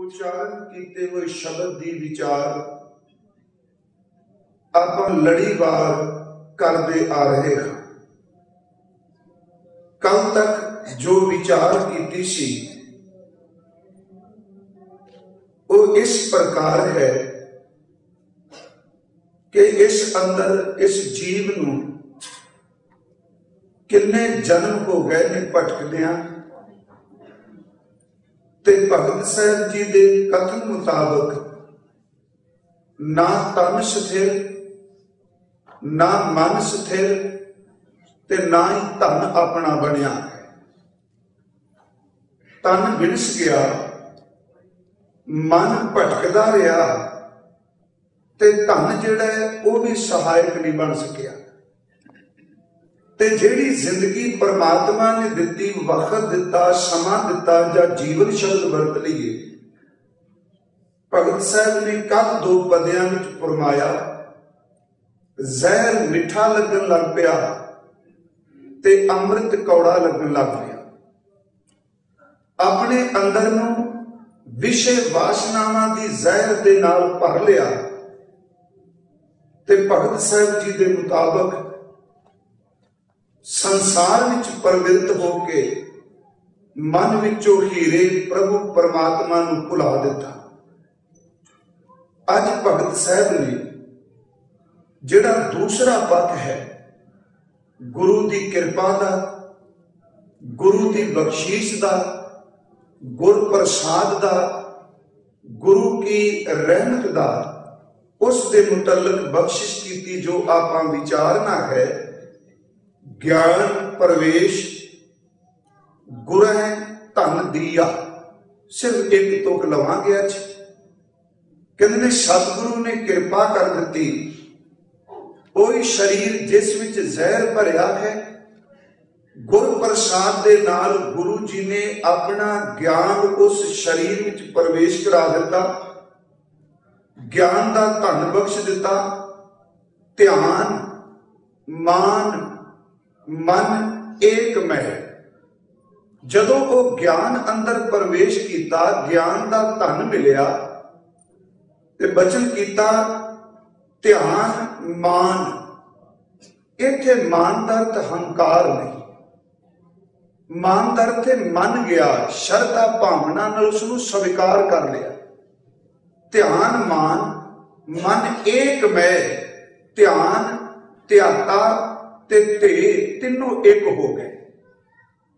उच्चारण किए हुए शब्द की विचार आप लड़ीवार करते आ रहे हैं। कल तक जो विचार की सी वो इस प्रकार है कि इस अंदर इस जीव नूं किन्ने जन्म हो गए ने भटकदियां ते भगत साहब जी दे कथन मुताबक ना तन स्थिर ना मन स्थिर ते ना ही धन अपना बनिया। तन विनस गया, मन भटकदा रहा ते धन जिहड़ा है वो भी सहायक नहीं बन सकिया। ते जिहड़ी जिंदगी परमात्मा ने दिती, वक्त दिता, समा दिता या जीवन शब्द वरत लीए, भगत साहब ने कद दो पदियां विच फरमाया, जहर मिठा लगन लग पिया ते अमृत कौड़ा लगन लग पिया। अपने अंदर नूं विषय वासनावां दी जहर दे नाल भर लिया ते भगत साहब जी दे मुताबक संसार विच प्रवृत्त होके मन विचों हीरे प्रभु परमात्मा नूं भुला दिता। अज भगत साहब ने जिहड़ा दूसरा पथ है गुरु की कृपा का, गुरु की बख्शीश का, गुर प्रसाद का, गुरु की रहमत का, उस दे मुतल्लक बख्शिश की जो आप विचारना है। ज्ञान प्रवेश गुरह धन दिया, सिर्फ एक तुक लवांगे। अज कहते ने सतगुरु ने कृपा कर दी, कोई शरीर जिस विच जहर भरिया है, गुर प्रसाद दे नाल गुरु जी ने अपना ज्ञान उस शरीर विच प्रवेश करा दिता, ज्ञान का धन बख्श दिता। ध्यान मान मन एक मैं, जदों वो ज्ञान अंदर प्रवेश किया, ज्ञान का धन मिलिया ते बचन किया ध्यान मान। इत्थे मान का अर्थ हंकार नहीं, मान का अर्थ मन गया, शरधा भावना नाल उसनूं स्वीकार कर लिया। ध्यान मान मन एक मैं, ध्यान ध्याता ते तीनों एक हो गए।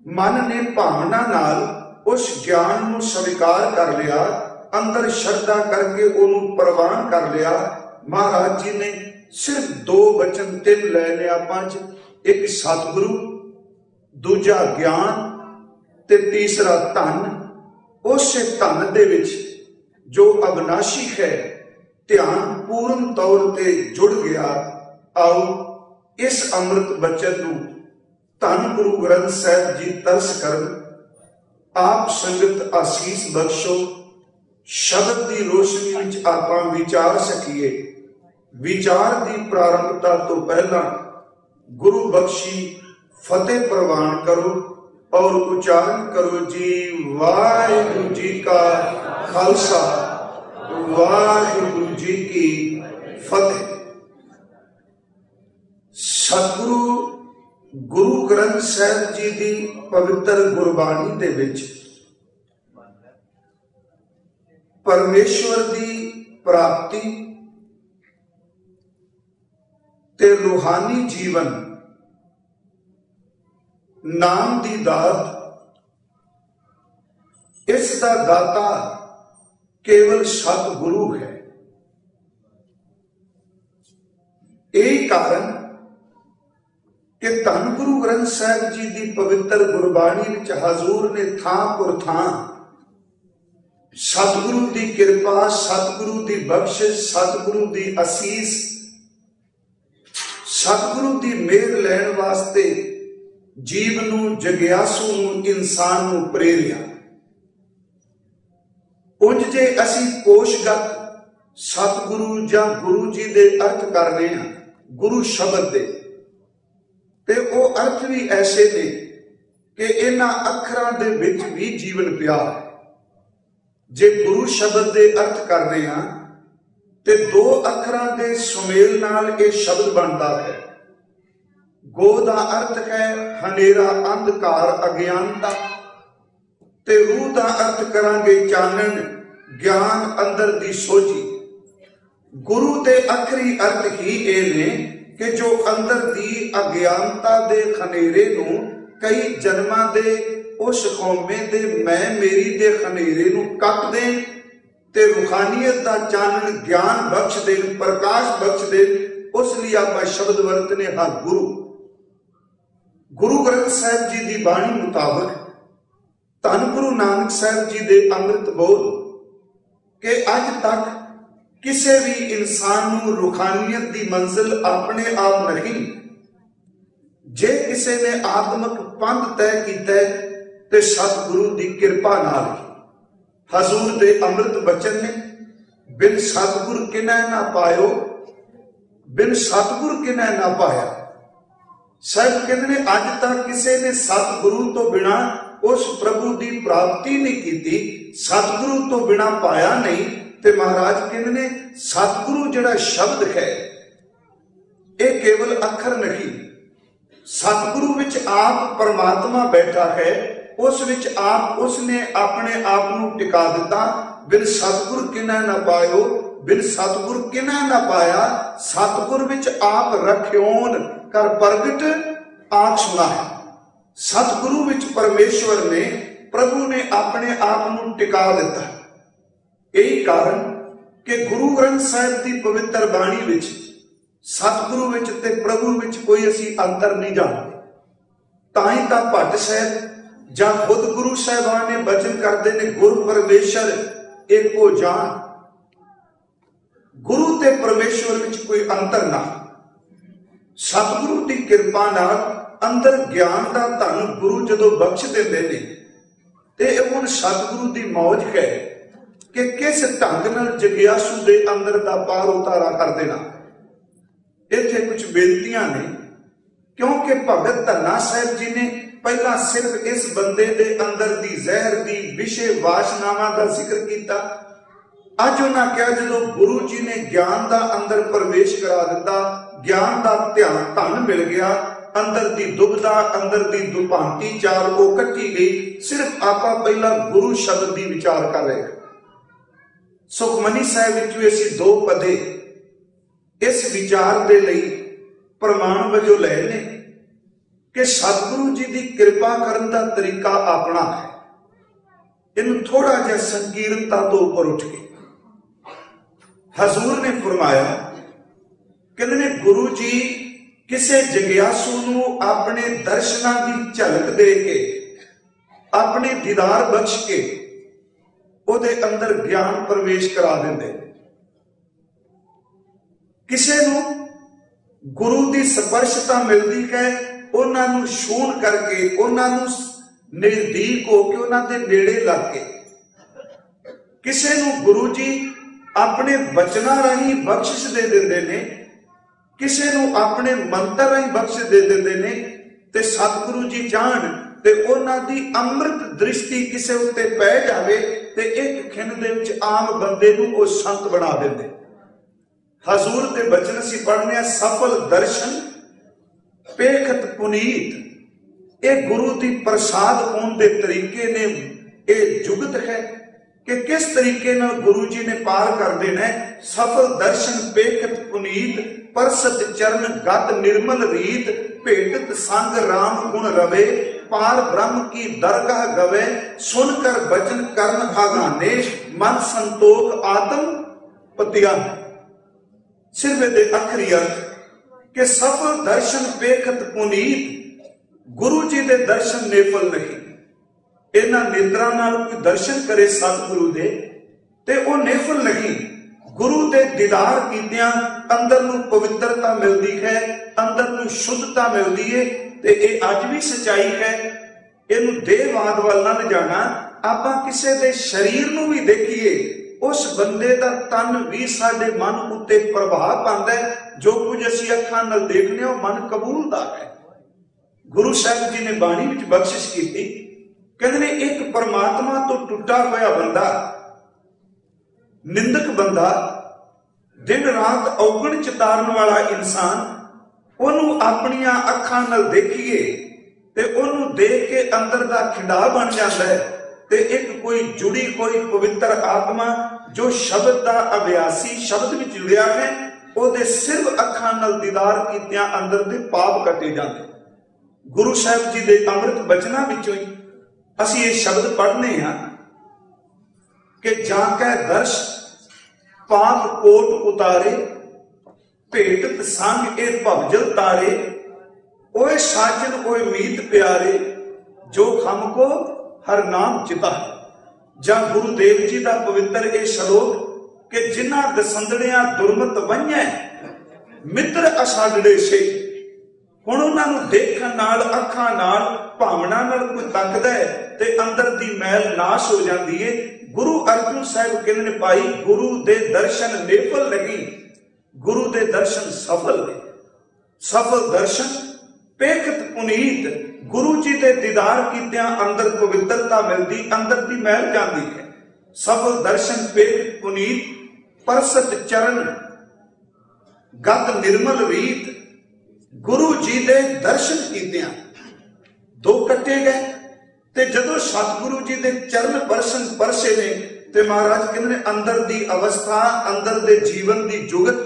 मन ने भावना नाल उस ज्ञान नूं स्वीकार कर लिया, अंदर श्रद्धा करके उन्होंने प्रवान कर लिया। महाराज जी ने सिर्फ दो वचन तीन लेने आप, एक सतगुरु, दूजा ज्ञान ते तीसरा धन। उस धन दे विच जो अविनाशी है, ध्यान पूर्ण तौर ते जुड़ गया। आओ इस अमृत बचन नूं धन गुरु ग्रंथ साहिब जी तरस करन, आप संगत आसीस बख्शो। शब्द की रोशनी विच आपां विचार सकीए। विचार की प्रारंभता तो पहला गुरु बख्शी फतेह प्रवान करो और उच्चारण करो जी वाहिगुरु जी का खालसा वाहिगुरु जी की फतेह। सतगुरु गुरु ग्रंथ साहिब जी की पवित्र गुरबाणी दे विच परमेश्वर की प्राप्ति ते रूहानी जीवन नाम की दात, इसका दाता केवल सतगुरु है। यही कारण कि धन गुरु ग्रंथ साहिब जी की पवित्र गुरबाणी विच हजूर ने थां पुर थां सतगुरु की कृपा, सतगुरु की बख्शिश, सतगुरु की असीस, सतगुरु की मेहर लैण वास्ते जीव नूं, जग्यासू नूं, इंसान नूं प्रेरिया। उंज जे असी कोशगत सतगुरु या गुरु जी दे अर्थ करने हैं गुरु शब्द दे, ते वो अर्थ भी ऐसे ने कि इन्हां अखरां दे विच भी जीवन पिया है। जे गुरु शब्द के अर्थ कर रहे हैं तो दो अखरां के सुमेल नाल ये शब्द बनता है। गो का अर्थ है हनेरा अंधकार अज्ञानता, ते रूह का अर्थ करांगे चानन ज्ञान अंदर दी सोझी। गुरु के अखरी अर्थ ही ये ने कि जो अंदर दी अज्ञानता दे खनेरे नूं कई जन्मां दे उस कौमे दे मैं मेरी दे खनेरे नूं कट देन ते रूहानियत दा चानन ज्ञान बख्श देन, प्रकाश बख्श देन। उस लिए आप शब्द वरतने हाँ गुरु। गुरु ग्रंथ साहिब जी की बाणी मुताबक धन गुरु नानक साहिब जी के अमृत बोल के अज तक किसी भी इंसान नूं रूहानियत की मंजिल अपने आप नहीं, जे किसी ने आत्मक पंथ तय किया ते सतगुरु की कृपा नाल। हजूर दे अमृत बचन ने बिन सतगुर किनै ना पायो, बिन सतगुर किनै ना पाया। साहब कहते ने अज तक किसी ने सतगुरु तो बिना उस प्रभु की प्राप्ति नहीं की, सतगुरु तो बिना पाया नहीं। ते महाराज कहते ने सतगुरु जिहड़ा शब्द है ये केवल अखर नहीं, सतगुरु विच आप परमात्मा बैठा है, उस विच आप उसने अपने आप को टिका दिता। बिन सतगुर किनै ना पायो, बिन सतगुर किनै ना पाया। सतगुर विच आप रख्योन कर प्रगट आख सुना है। सतगुरु विच परमेश्वर ने प्रभु ने अपने आप को टिका दिता। यही कारण कि गुरु ग्रंथ साहिब की पवित्र बाणी विच सतगुरु विच ते प्रभु विच कोई असी अंतर नहीं जानते। ताई तां भट्ट साहब जां खुद गुरु साहिबान ने बचन करते ने गुरु परमेश्वर एको जान। गुरु ते परमेश्वर विच कोई अंतर ना। सतगुरु की कृपा नाल अंदर ज्ञान का धन गुरु जदों बख्श देंदे ने ते हुण सतगुरु की मौज है कि किस ढंग नाल जगियासू दे अंदर दा पार उतारा कर देना। इत्थे कुछ बेनतियां ने क्योंकि भगत धन्ना साहिब जी ने पहला सिर्फ इस बंदे दे अंदर दी जहर दी विषय वासनावां दा जिक्र किया। अज उन्हें कहा जो गुरु जी ने ज्ञान का अंदर प्रवेश करा दिता, ज्ञान का ध्यान धन मिल गया, अंदर दी दुबदा अंदर दी दुभांती चाल वो कट्टी गई। सिर्फ आपा पहला गुरु शब्द की विचार कर रहे। सुखमनी साहिब विचों असीं दो पदे इस विचार के लिए प्रमाण वजों ले ने कि सतगुरु जी की कृपा करने का तरीका अपना है। इन थोड़ा जिहा संकीर्णता तो ऊपर उठ के हजूर ने फरमाया, कहते ने गुरु जी किसी जगियासू नूं अपने दर्शनां की झलक दे के अपने दीदार बख्श के उहदे अंदर ज्ञान प्रवेश करा देंदे। किसी नूं गुरु की स्पर्शता मिलती है, उन्होंने छूण करके उन्होंने नजदीक होके उन्होंने नेड़े लग के। किसी नूं गुरु जी अपने बचना राही बख्शिश दे देंदे ने, किसी नूं अपने मंत्र राही बख्शिश दे देंदे ने। ते सतगुरु जी चाहण ते उन्हां दी अमृत दृष्टि किसी उत्ते पै जावे ते एक खिन दे विच आम बंदे नूं ओ संत बना देंदे। हजूर के बचन असीं पढ़ने सफल दर्शन पेखत पुनीत। ये गुरु की प्रसाद होने के तरीके ने यह जुगत है कि किस तरीके नाल गुरु जी ने पार कर देना है। सफल दर्शन पेखत पुनीत परसत चरण गत निर्मल रीत भेटत संग राम गुण रवे पार ब्रह्म की दरगाह गवे सुनकर बचन कर्ण आगाने मन संतोख आत्म पतिया। सिर्फ दे आखिरी अर्थ कि सफल दर्शन पेखत पुनीत। गुरु जी दे दर्शन नेफल नहीं। इन्हां नेत्रां नाल कोई दर्शन करे सतगुरु दे ते वो नेफल नहीं। गुरु दे दीदार कीतियां अंदर नूं पवित्रता मिलती है, अंदर नूं शुद्धता मिलती है। ते ये अज भी सच्चाई है। इनू देहवाद वाल ना जाना। आपां किसी दे शरीर नूं भी देखिए, उस बंदे का तन भी साडे मन उत्ते प्रभाव पांदा है। जो कुछ असीं अखां नाल देखने हो मन कबूलदा है। गुरु साहिब जी ने बाणी विच बख्शिश की, कहते ने एक परमात्मा तो टुटा होया बंदा निंदक बंदा, दिन रात औगण चितारन वाला इंसान, ਉਹਨੂੰ ਆਪਣੀਆਂ ਅੱਖਾਂ ਨਾਲ ਦੇਖੀਏ ਤੇ ਉਹਨੂੰ ਦੇਖ ਕੇ ਅੰਦਰ ਦਾ ਖਿੰਡਾ ਬਣ ਜਾਂਦਾ ਹੈ ਤੇ ਇੱਕ ਕੋਈ ਜੁੜੀ ਕੋਈ ਪਵਿੱਤਰ ਆਤਮਾ ਜੋ ਸ਼ਬਦ ਦਾ ਅਭਿਆਸੀ, ਸ਼ਬਦ ਵਿੱਚ ਜੁੜਿਆ ਹੈ, ਉਹਦੇ ਸਿਰਫ ਅੱਖਾਂ ਨਾਲ ਦੀਦਾਰ ਕੀਤਿਆਂ ਅੰਦਰ ਦੇ ਪਾਪ ਕੱਟੇ ਜਾਂਦੇ। ਗੁਰੂ ਸਾਹਿਬ ਜੀ ਦੇ ਅੰਮ੍ਰਿਤ ਬਚਨਾਂ ਵਿੱਚੋਂ ਹੀ ਅਸੀਂ ਇਹ ਸ਼ਬਦ ਪੜ੍ਹਨੇ ਹਾਂ ਕਿ ਜਾਂ ਕੈ ਦਰਸ਼ ਪਾਪ ਕੋਟ ਉਤਾਰੇ, भेटत संग ए भवजल तारे, ओए साजन ओए मीत प्यारे, जो हमको हर नाम चिता। जां गुरुदेव जी का पवित्र ये श्लोक कि जिन्ना दसंदड़ियां दुरमत वन्या मित्र असाडड़े से, हुण उन्हां नूं देखण नाल अखां नाल भावना नाल कोई तकदा है ते अंदर दी मैल नाश हो जाती है। गुरु अर्जन साहिब कहंदे ने भाई गुरु दे दर्शन नेफल लगी, गुरु दे दर्शन सफल ने। सफल दर्शन पेखत पुनीत, गुरु जी दे दीदार कीतियां अंदर पवित्रता मिलती, अंदर दी मैल जाती है। सफल दर्शन पेखत पुनीत, परसत चरण गत निर्मल रीत, गुरु जी दे दर्शन कीतियां दो कट्टे गए ते जदों सतगुरु जी दे चरण दर्शन परसे ने ते महाराज कहंदे ने अंदर दी अवस्था, अंदर दे जीवन दी जुगत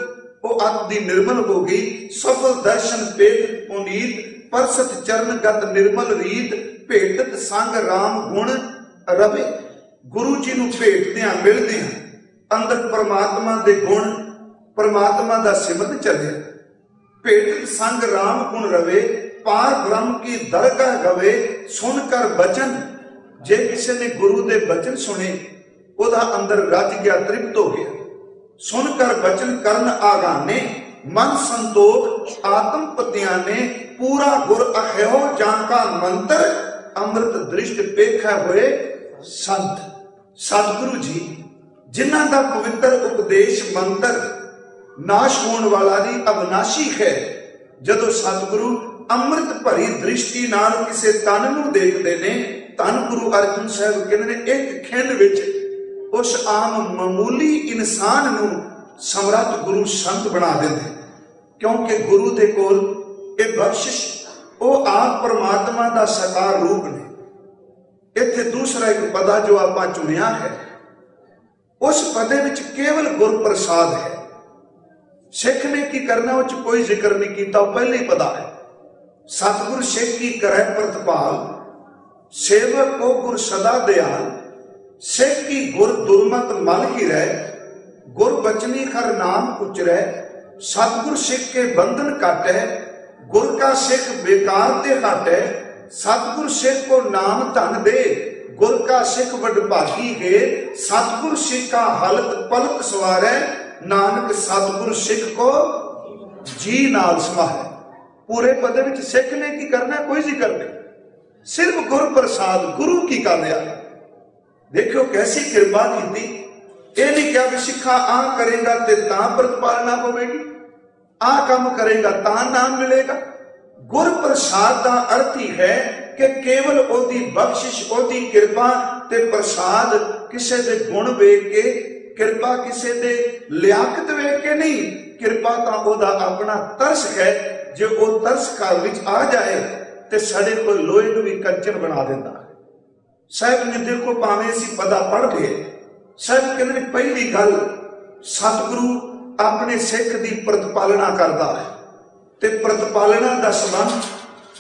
वो अत दी निर्मल हो गई। सफल दर्शन पेट पुनीत, परसत चरण गत निर्मल रीत, भेटत संग राम गुण रवे। गुरु जी नूं भेटदियां मिलदियां अंदर परमात्मा दे गुण, परमात्मा दा सिमरन चलिया। भेटत संग राम गुण रवे, पार ब्रह्म की दरगाह गवे, सुनकर बचन। जे किसी ने गुरु दे बचन सुने ओदा अंदर रज गया, तृप्त हो गया। सुनकर बचन करन आगाने, मन संतोख आत्म पतियाने, पूरा गुर अख्यो जाका मंत्र, अमृत दृष्ट पेखा हुए संत। सतगुरु जी जिन्हां दा पवित्र उपदेश मंत्र नाश होने वाला नहीं अविनाशी है। जदों सतगुरु अमृत भरी दृष्टि नाल किसे तन नूं देखदे ने, धन गुरु अर्जन साहिब कहंदे ने एक खिंड विच उस आम मामूली इंसान नूं समर्थ गुरु संत बना देंदे, क्योंकि गुरु दे कोल ये बख्शिश वो आप परमात्मा दा साकार रूप ने। इत्थे दूसरा एक पदा जो आपां चुनिया है, उस पदे विच केवल गुर प्रसाद है। सिख ने की करना उस कोई जिक्र नहीं किया, पहले ही पता है। सतगुर सिख की करे प्रतिपाल, सेवक को गुर सदा दयाल। सिख की गुर दुर्मत मल ही रह, गुर बचनी खर नाम उचरै। सतगुर सिख के बंधन काट है, गुर का सिख बेकार ते हट है। सतगुर सिख को नाम धन दे, गुर का सिख वडभागी है। सतगुर सिख का हालत पलक सवार है, नानक सतगुर सिख को जी नाल समारे। पूरे पदे विच सिख ने की करना कोई जिक्र नहीं, सिर्फ गुर प्रसाद गुरु की कर रहा है। देखो कैसी कृपा की। यह नहीं क्या भी सिखा आ करेगा ते तां प्रतिपालना पवेगी, आ काम करेगा तां नाम मिलेगा। गुर प्रसाद का अर्थ ही है कि केवल ओदी बख्शिश, ओदी कृपा ते प्रसाद किसी दे गुण वेख के, कृपा किसी दे लियाकत वेख के नहीं। कृपा तो ओदा अपना तरस है, जो वो तरस घर विच आ जाए ते साडे कोल लोहे नूं भी कंचन बना देंदा। साहब ने देखो भावें असीं पदा पढ़ गए, साहब कहते हैं पहली गल सतगुरु अपने सिख की प्रतिपालना करता है ते प्रतिपालना का संबंध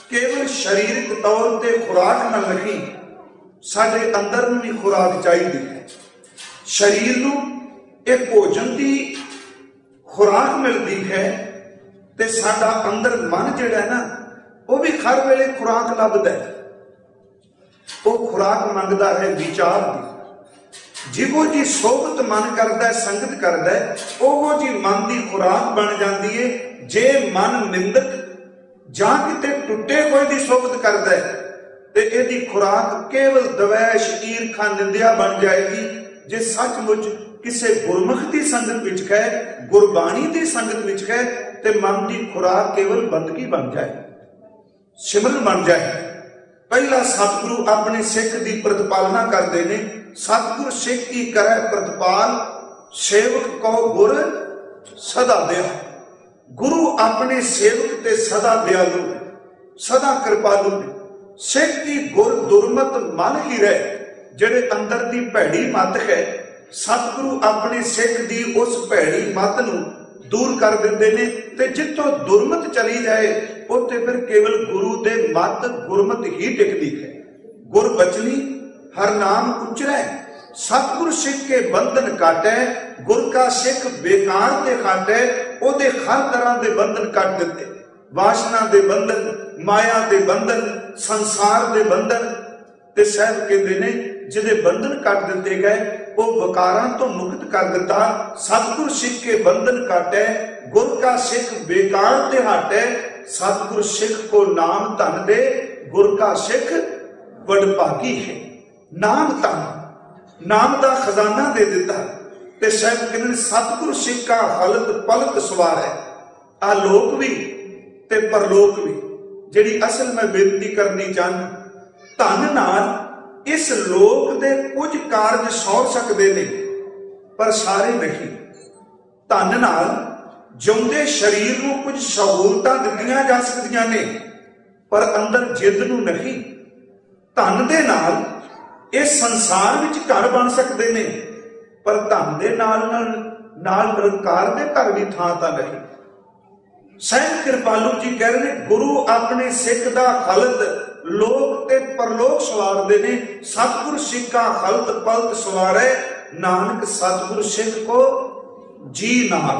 केवल शारीरिक तौर पर खुराक न नहीं, साडे अंदर भी खुराक चाहिए है। शरीर नूं एक भोजन की खुराक मिलती है ते साडा अंदर मन जिहड़ा है ना वो भी हर वेले खुराक लभदा है। वो खुराक मंगता है विचार की। जिवो जी सोबत मन करता है, संगत करता है, ओहो जी मन की खुराक बन जाती है। जे मन निंदक जां किते टुटे कोई दी सोबत करता है ते इहदी खुराक केवल दवैश ईरखा निंदिया बन जाएगी। जे सचमुच किसी गुरमुख की संगत विच है, गुरबाणी की संगत विच है, ते मन की खुराक केवल बंदगी बन जाए, सिमरन बन जाए। पहला सतगुरु अपने सिख की प्रतिपालना करते हैं। सतगुरु सिख की करे प्रतिपाल, सेवक को गुर सदा दया। गुरु अपने सेवक ते सदा दयालु, सदा कृपालु ने। सिख की गुर दुर्मत मन ही रहे, जेड़े अंदर दी भैड़ी मत है, सतगुरु अपने सिख दी उस भैड़ी मत नूं दूर कर देंदे ने। ते जिथों दुर्मत चली जाए उत्थे फिर केवल गुरु दे मत गुरमत ही टिकदी है। गुर बचनी हर नाम उचरै, सतगुर सिख के बंधन काटै। गुर का सिख बेकार ते काटै, ओदे हर तरह के बंधन कट दिते। वासना दे बंधन, माया दे बंधन, संसार दे बंधन। ते साहब कहते ने जिहदे बंधन कट दिते गए वो वकारां तो मुक्त कर दिता। सतगुर सिख के बंधन काटै, गुर का सिख बेकार ते हटै। सतगुर सिख को नाम धन दे, गुर का सिख वडभागी है। नाम धन, नाम का खजाना दे दिता। ते साहब कहते सतगुर सिख का हलत पलक सवार है। आलोक भी ते परलोक भी। जिहड़ी असल मैं बेनती करनी चाहना, धन नाल इस लोक दे कुछ कारज सौर सकते ने पर सारे नहीं। धन नाल जिउंदे शरीर नूं कुछ सहूलतां दित्तियां जा सकदियां ने पर अंदर जिद नूं नहीं। धन दे नाल इस संसार विच घर बन सकते ने पर धन दे नाल निरंकार दे घर भी थां तां नहीं। सहज कृपालू जी कह रहे हैं गुरु अपने सिख दा हलत लोक ते परलोक सवारदे ने। सतगुर सिख का हलत पलत सवारे। नानक सतगुर सिख को जी नाल,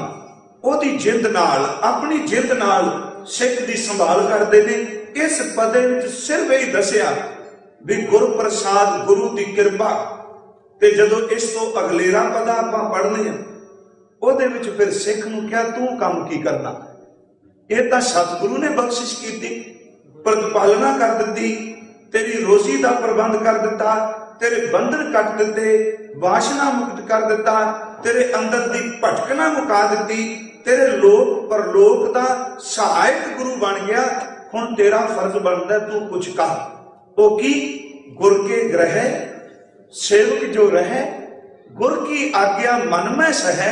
ओदी जिंद नाल, अपनी जिंद नाल सिख दी संभाल करदे ने। इस पदे विच सिर्फ यही दसिया भी गुर प्रसाद, गुरु की कृपा। ते जदों इस तो अगलेरा पदा आपां पढ़ने ओहदे विच फिर सिख नूं क्या तू काम की करना। यह तां सतगुरु ने बख्शिश की, प्रतिपालना कर दी, तेरी रोजी का प्रबंध कर दिता, तेरे बंधन कट दिते, वासना मुक्त कर दिता, तेरे अंदर दी भटकना मुका दी, तेरे लोक परलोक का सहायक गुरु बन गया। हुण तेरा फर्ज बनता तू कुछ कर। वो की गुर के ग्रह सेवक जो रहे, गुर की आज्ञा मन में सह।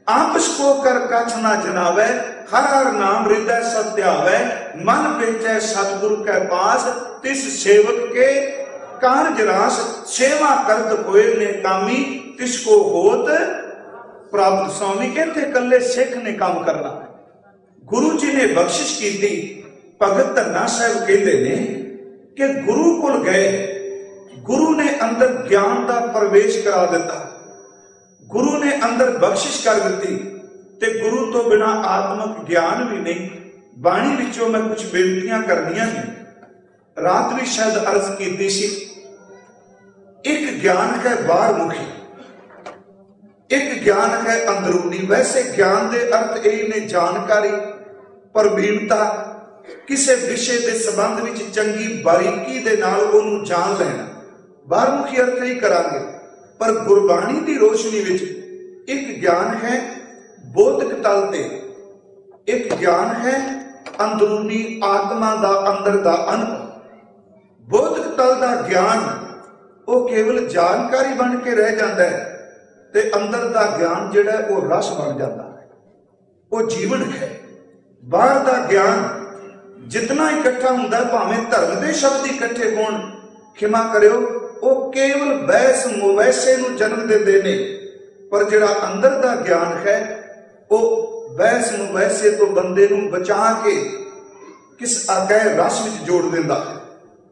आपस को कर कछ ना जनावे, हर हर नाम हृदय सत्यावे। मन बेचै सतगुरु के पास, तिस सेवक के कारज रास। सेवा करत होए ने कामी, तिसको होत प्राप्त स्वामी। इत्थे कल्ले सिख ने काम करना। गुरु जी ने बख्शिश की। भगत धन्ना साहब कहते ने कि गुरु कोल गए, गुरु ने अंदर ज्ञान का प्रवेश करा दिता, गुरु ने अंदर बख्शिश कर दी। ते गुरु तो बिना आत्मक ज्ञान भी नहीं। बाणी विचों मैं कुछ बेनतियां करनियां हैं। रात भी शायद अर्ज की सी। एक ज्ञान है बाहर मुखी, एक ज्ञान है अंदरूनी। वैसे ज्ञान के अर्थ यही ने जानकारी, प्रवीणता, किसी विषय के संबंध में चंगी बारीकी दे नाल ओनू जान लेना। बाहरमुखी अर्थ ही करांगे। पर गुरबाणी की रोशनी विच एक ज्ञान है बोधक तल ते, एक ज्ञान है अंदरूनी आत्मा का अंदर का अनुभव। बोधक तल का ज्ञान वो केवल जानकारी बन के रह जाता है ते अंदर का ज्ञान जिहड़ा वो रस बन जाता है, वो जीवन है। बाहर का ज्ञान जितना इकट्ठा हुंदा, भावें धर्म के शब्द इकट्ठे होण, क्षमा करियो, वो केवल बहस मुवैसे नूं जन्म देंदे ने। पर जिहड़ा अंदर का ज्ञान है वो बहस मुवैसे तो बंदे नूं बचा के किस आकह रस विच जोड़ दिंदा है।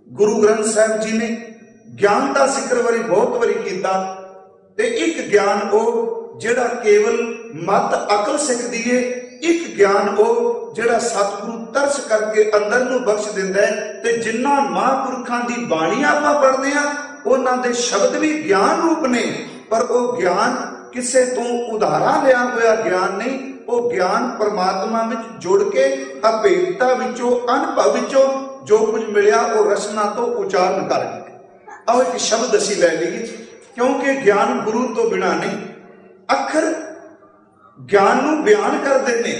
गुरु ग्रंथ साहिब जी ने ज्ञान का जिक्र वारी बहुत वारी कीता। ते एक ज्ञान वो जिहड़ा केवल मत अकल सिखदी है, एक ज्ञान वो जिहड़ा सतगुरु तरस करके अंदर नूं बख्श दिंदा है। ते जिन्ना महापुरखां दी बाणी आपां पढ़दे आ उन्हां दे शब्द भी ज्ञान रूप ने, पर वो ज्ञान किसे तो उधारा लिया हुआ ज्ञान नहीं। वो ज्ञान परमात्मा विच जुड़ के अभेदता विचों, अनुभव विचों जो कुछ मिलिया वो रसना तो उच्चारण कर गए। आओ एक शब्द असीं लै लईए, क्योंकि ज्ञान गुरु तो बिना नहीं। अखर ज्ञान नूं बयान करते हैं,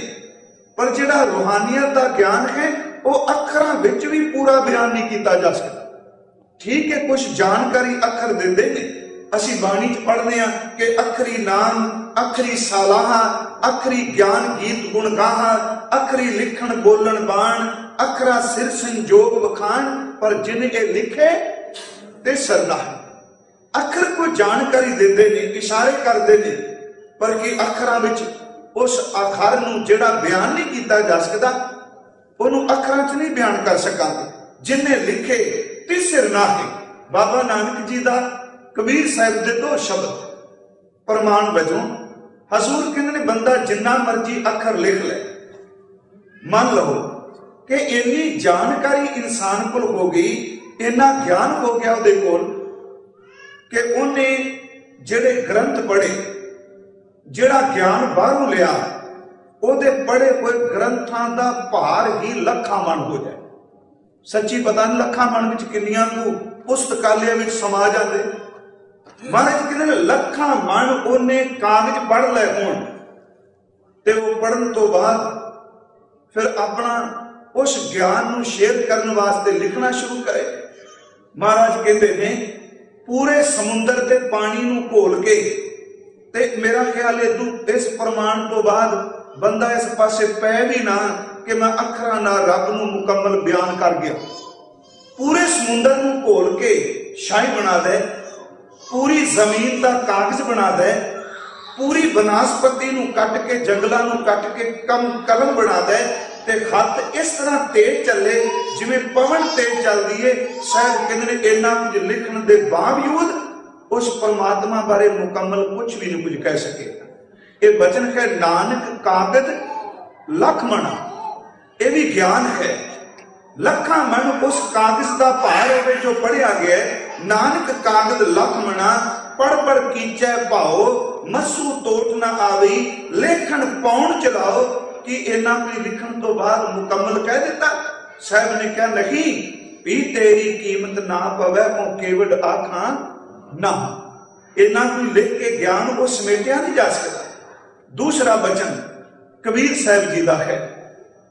पर जिहड़ा रूहानियत का ज्ञान है वो अखरां विच भी पूरा बयान नहीं किया जा सकता। ठीक है, कुछ जानकारी अखर देते हैं, असी बाणी च पढ़ने कि अखरी नाम अखरी सालाहा अखरी ज्ञान गीत गुण गाहा अखरी लिखण बोलन बाण अखरा सिर संजोग बखान पर जिन ए लिखे ते सरना। अखर को जानकारी देते ने इशारे करते ने पर कि अखरां विच उस अखर नूं जिहड़ा बयान नहीं किया जा सकता उन्होंने अखरां च नहीं बयान कर सकांगे। जिन्हें लिखे ते सिरना है। बाबा नानक जी का कबीर साहब के 2 शब्द प्रमाण वजों हजूर कहते ने बंदा जिन्ना मर्जी अखर लिख ले। मान लो कि इन्नी जानकारी इंसान को हो गई, इन्ना ज्ञान हो गया उहदे कोल कि उन्हें जिहड़े ग्रंथ पढ़े, जिहड़ा ज्ञान बाहरों लिया, उहदे पढ़े हुए ग्रंथां दा भार ही लखां मन हो जाए। सच्ची पता नहीं लखां मन विच किन्नियां को पुस्तकालय में समा जाते। महाराज कहते लखां मन उन्हें कागज पढ़ ले होण ते वो पढ़न तो बाद फिर अपना उस ज्ञान नूं शेयर करने वास्ते लिखना शुरू करे। महाराज कहते ने पूरे समुंदर के पानी नूं घोल के ते मेरा ख्याल है इस प्रमाण तो बाद बंदा इस पासे पै भी ना कि मैं अखरां नाल रब नूं मुकम्मल बयान कर गया। पूरे समुंदर नूं घोल के शाही बना दे, पूरी जमीन का कागज बना दे, पूरी वनस्पति नूं कट के जंगलों नूं कट के कलम बना दे ते खत इस तरह तेज चले जिवें पवन तेज चलदी है। शायद कहंदे ने इन्ना कुछ लिखण दे बावजूद उस परमात्मा बारे मुकम्मल कुछ भी नहीं कुछ कह सके। ये वचन है नानक कागज लख मना, यह भी ज्ञान है। लखा मन उस कागज का भार है जो पढ़िया गया। नानक कागज लख मना पढ़ पढ़ कीचै भाओ मसू तोट ना आवी लेखन पौन चलाओ। कि इन्ना कोई लिखण तो बाद मुकम्मल कह दिता। साहब ने कहा नहीं भी तेरी कीमत ना पवे ओ केवड आखा ना। इन्ना कोई लिख के ज्ञान को समेटिया नहीं जा सकता। दूसरा वचन कबीर साहब जी का है।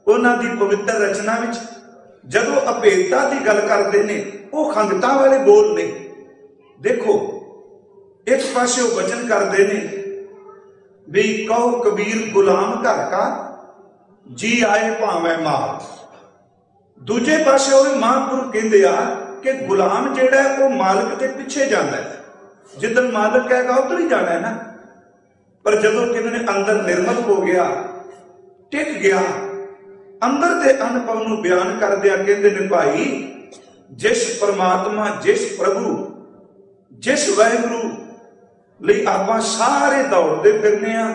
उन्हों की पवित्र रचना विच जदों अभेदता की गल करते हैं वो खंगता वाले बोल ने। देखो एक पासे वो वचन करते हैं भी कहो कबीर गुलाम घर का जी आए भावे माल। दूजे पासे वो महापुरुष कहते आ कि गुलाम जिहड़ा है वो मालिक के पीछे जाता है। जिधर मालिक कहेगा उधर ही जाना है ना। पर जदों कहते अंदर निर्मल हो गया, टिक गया, अंदर के अनुभव नूं बयान करदिया कहते ने भाई जिस परमात्मा जिस प्रभु जिस वाहिगुरु लई आपां सारे दौड़ते फिरने आ,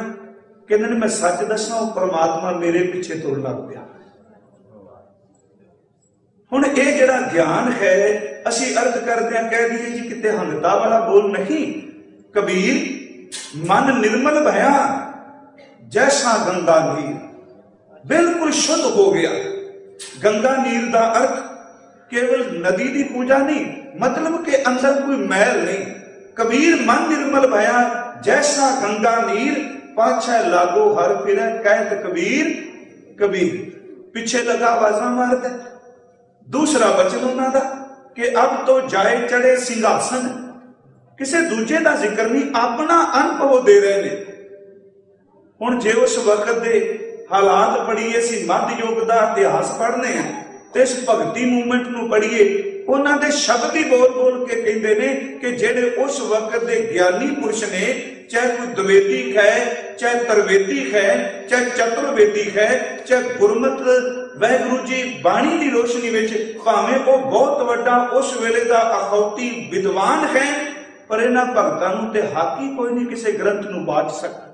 कहते ने मैं सच दसां वो परमात्मा मेरे पीछे तुर लग पिया। हुण ये जिहड़ा ज्ञान है असीं अर्थ करदे आ कह दईए जी किते हंगता वाला बोल नहीं। कबीर मन निर्मल भया जैसा गंगा नीर, बिल्कुल शुद्ध हो गया। गंगा नीर का अर्थ केवल नदी की पूजा नहीं, मतलब के अंदर कोई मैल नहीं। कबीर मन निर्मल भया जैसा गंगा नीर पाछे लागो हर फिरे कहत कबीर कबीर। पीछे लगा आवाजा मारता। दूसरा वचन उन्होंने कि अब तो जाए चढ़े सिंहासन। किसी दूजे का जिक्र नहीं, अपना अनुभव दे रहे हैं। हुण जे उस वक्त दे हालात पढ़िए सी मध्य युग का इतिहास पढ़ने हैं तो इस भगती मूवमेंट नूं पढ़िए उन्होंने शब्द ही बोल बोल के कहते हैं कि जेडे उस वक्त के ज्ञानी पुरुष ने, चाहे कोई द्वैतिक है, चाहे तरवेदिक है, चाहे चतुर्वेदिक है, चाहे गुरमत वाहिगुरु जी बाणी की रोशनी में भावें वो बहुत वड्डा उस वेले का अखौती विद्वान है, पर इन्हां भगतां नूं ते हक ही कोई नहीं किसी ग्रंथ नूं बाच सकता।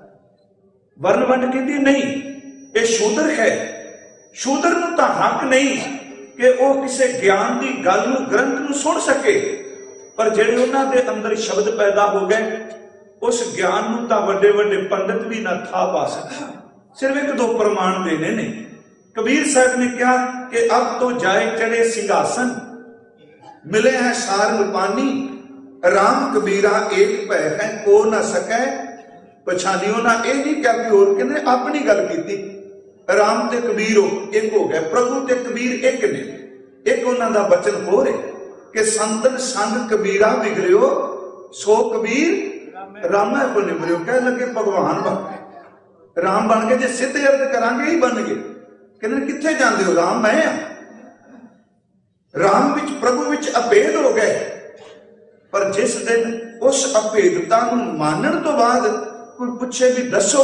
वर्ण वंड कहती नहीं, ये शूद्र है। शूद्र नूं तां हक नहीं कि वो किसी ज्ञान की गल नूं ग्रंथ नूं सुन सके, पर जिहड़े उन्हां दे अंदर शब्द पैदा हो गए उस ज्ञान नूं तां वड्डे वड्डे पंडित भी ना था पा सकता। सिर्फ एक दो प्रमाण देने ने। कबीर साहब ने कहा कि अब तो जाए चढ़े सिंहासन मिले हैं सारंग पानी। राम कबीरा एक भय है को न सके पछानी। उन्हें यह नहीं कहा कि होर कहने अपनी गल की। राम ते कबीर एक हो गए, प्रभु ते कबीर एक ने। एक उन्हों का वचन हो रहे कि संतन संग कबीरा बिगड़ियो सो कबीर रामै को निमरियो। कह लगे भगवान बन गए, राम बन गए, जे सिद्ध अर्थ करांगे ही बन गए। कहते कित्थे जांदे हो? राम मैं आ। राम विच प्रभु विच अभेद हो गए। पर जिस दिन उस अभेदता नूं मानण तो बाद कोई पूछे भी दसो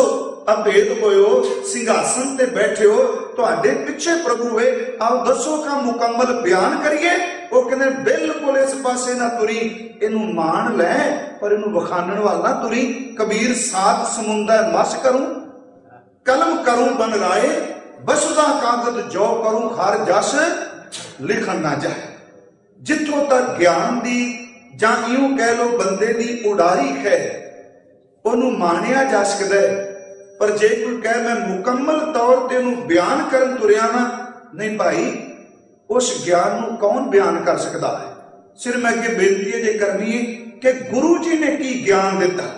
अभेद होयो, सिंघासन ते बैठे हो, तुहाडे पिछे प्रभु है, आओ दसो का मुकम्मल बयान करिए। वो कहते बिल्कुल इस पासे ना तुरी, इनू मान लै पर इनू वखाणन वाल ना तुरी। कबीर सात समुंदर मस करूं, कलम करूं बन राए, बसुदा कागज जो करूं हर जस लिखन ना जाए। जिथों तक ज्ञान दी जां यूं कह लो बंदे दी उडारी है, ओनू मानिया जा सकदा है। पर जे कोई कह मैं मुकम्मल तौर ते नूं बयान करन तुरिया ना, नहीं भाई, उस ज्ञान नूं कौन बयान कर सकता है? सिर मैं अगे बेनती है जे करनी है कि गुरु जी ने की ज्ञान दिता।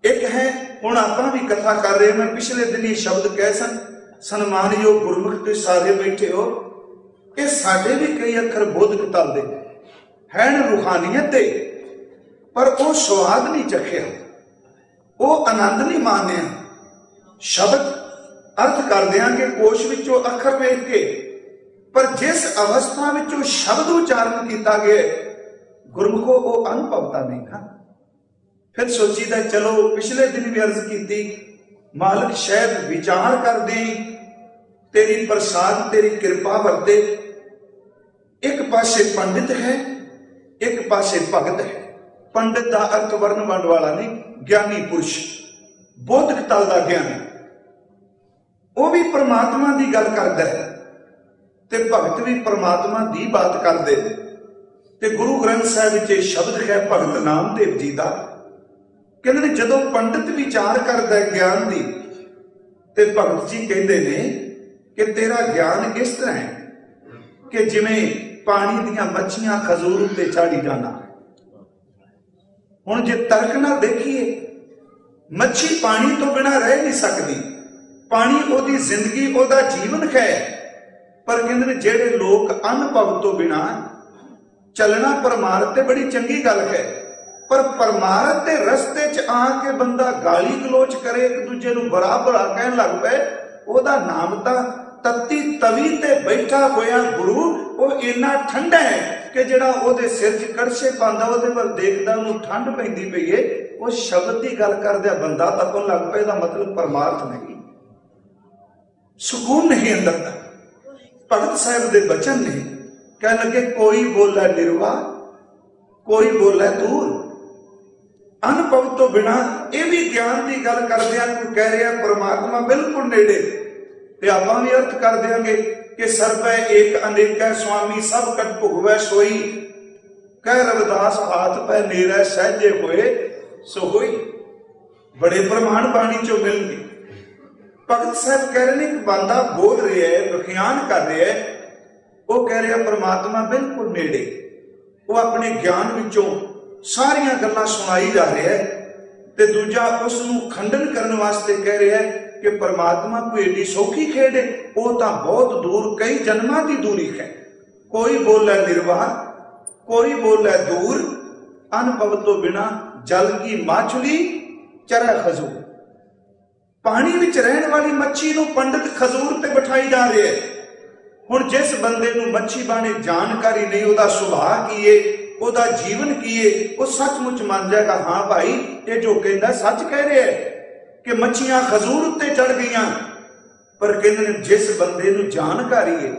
एक है हुण आपां भी कथा कर रहे, मैं पिछले दिन ही शब्द कह सन, सन्मानयोग गुरमुख ते सारे बैठे हो, ये साडे भी कई अखर बोधक तलदे हैं रूहानीयत दे, पर वो स्वाद नहीं चखिया, वो आनंद नहीं मानिया। शब्द अर्थ कर देंगे कोश विचों अखर वेख के, पर जिस अवस्था विचों शब्द उच्चारण किया गया गुरमुखो वो अनुभवता नहीं था। फिर सोचीदा चलो पिछले दिन भी अर्ज की, मालिक शायद विचार कर दें, तेरी प्रसाद तेरी कृपा वरते। एक पासे पंडित है, एक पासे भगत है। पंडित का अर्थ वर्ण वंड वाला नहीं, ज्ञानी पुरुष, बोधक तल का ज्ञानी, वो भी परमात्मा की गल करता है, ते भगत भी परमात्मा की बात करते। ते गुरु ग्रंथ साहिब च शब्द है भगत नामदेव जी का, कहते जदों पंडित विचार करता है ज्ञान की, ते भगत जी कहते ने कि तेरा ज्ञान इस तरह है कि जिवें पानी दियां मच्छियां खजूर उत्ते चाड़ी जाना। हुण जे तर्क ना देखिए, मच्छी पानी तो बिना रह नहीं सकती, पानी ओदी जिंदगी ओदा जीवन है। पर कहते जेड़े लोग अनुभव तो बिना चलना परमार्थ ते बड़ी चंगी गल है, पर परमार्थ के रस्ते च आके बंदा गाली गलोच करे, एक दूजे नूं बुरा भला कहन लग पे, ओदा नाम तां तत्ती तवी ते बैठा होया गुरु वो इन्ना ठंडा है कि जिहड़ा ओदे सिर च कड़छे पांदा ओदे वल देखदा ओनूं ठंड पैंदी पई है। वो शब्द की गल करदे बंदा तपन लग पे, दा मतलब परमार्थ नहीं, सुकून नहीं अंदर दा। भगत साहिब दे बचन ने कह लगे कोई बोले निर्वा, कोई बोले दूर। अनुभव तो बिना ये भी ज्ञान की गल करदिया कोई कह रहा परमात्मा बिल्कुल नेड़े, ते आपां भी अर्थ कर देंगे कि सर्वै एक अनेक स्वामी सब कट भुगवै सोई, कह रविदास हाथ पै नेरै सहजे होए सो होई। बड़े प्रमाण बाणी चो मिलने। भगत साहब कह रहे हैं कि बंदा बोल रहा है, व्याख्यान कर रहा है, वो कह रहा परमात्मा बिल्कुल नेड़े, वो अपने ज्ञान विचों सारियां गल्लां सुनाई जा रहा है, ते दूजा उसनूं खंडन करने वास्ते कह रहा है कि परमात्मा कोई एडी सौखी खेड है, वो तो बहुत दूर कई जन्मां की दूरी है। कोई बोले निर्वाह, कोई बोले दूर, अनुभव तो बिना जल की माछली चरा खजूर। पानी विच रहने वाली मच्छी नूं पंडित खजूर ते बिठाई जा रहे हैं। हुण जिस बंदे नूं मच्छी बारे जानकारी नहीं, ओदा सुभाव की है, ओदा जीवन की है, वो सचमुच मान जाएगा हाँ भाई ये जो कहता सच कह रहे है कि मच्छियां खजूर उत्ते चढ़ गईयां। पर कहते जिस बंदे नूं जानकारी है,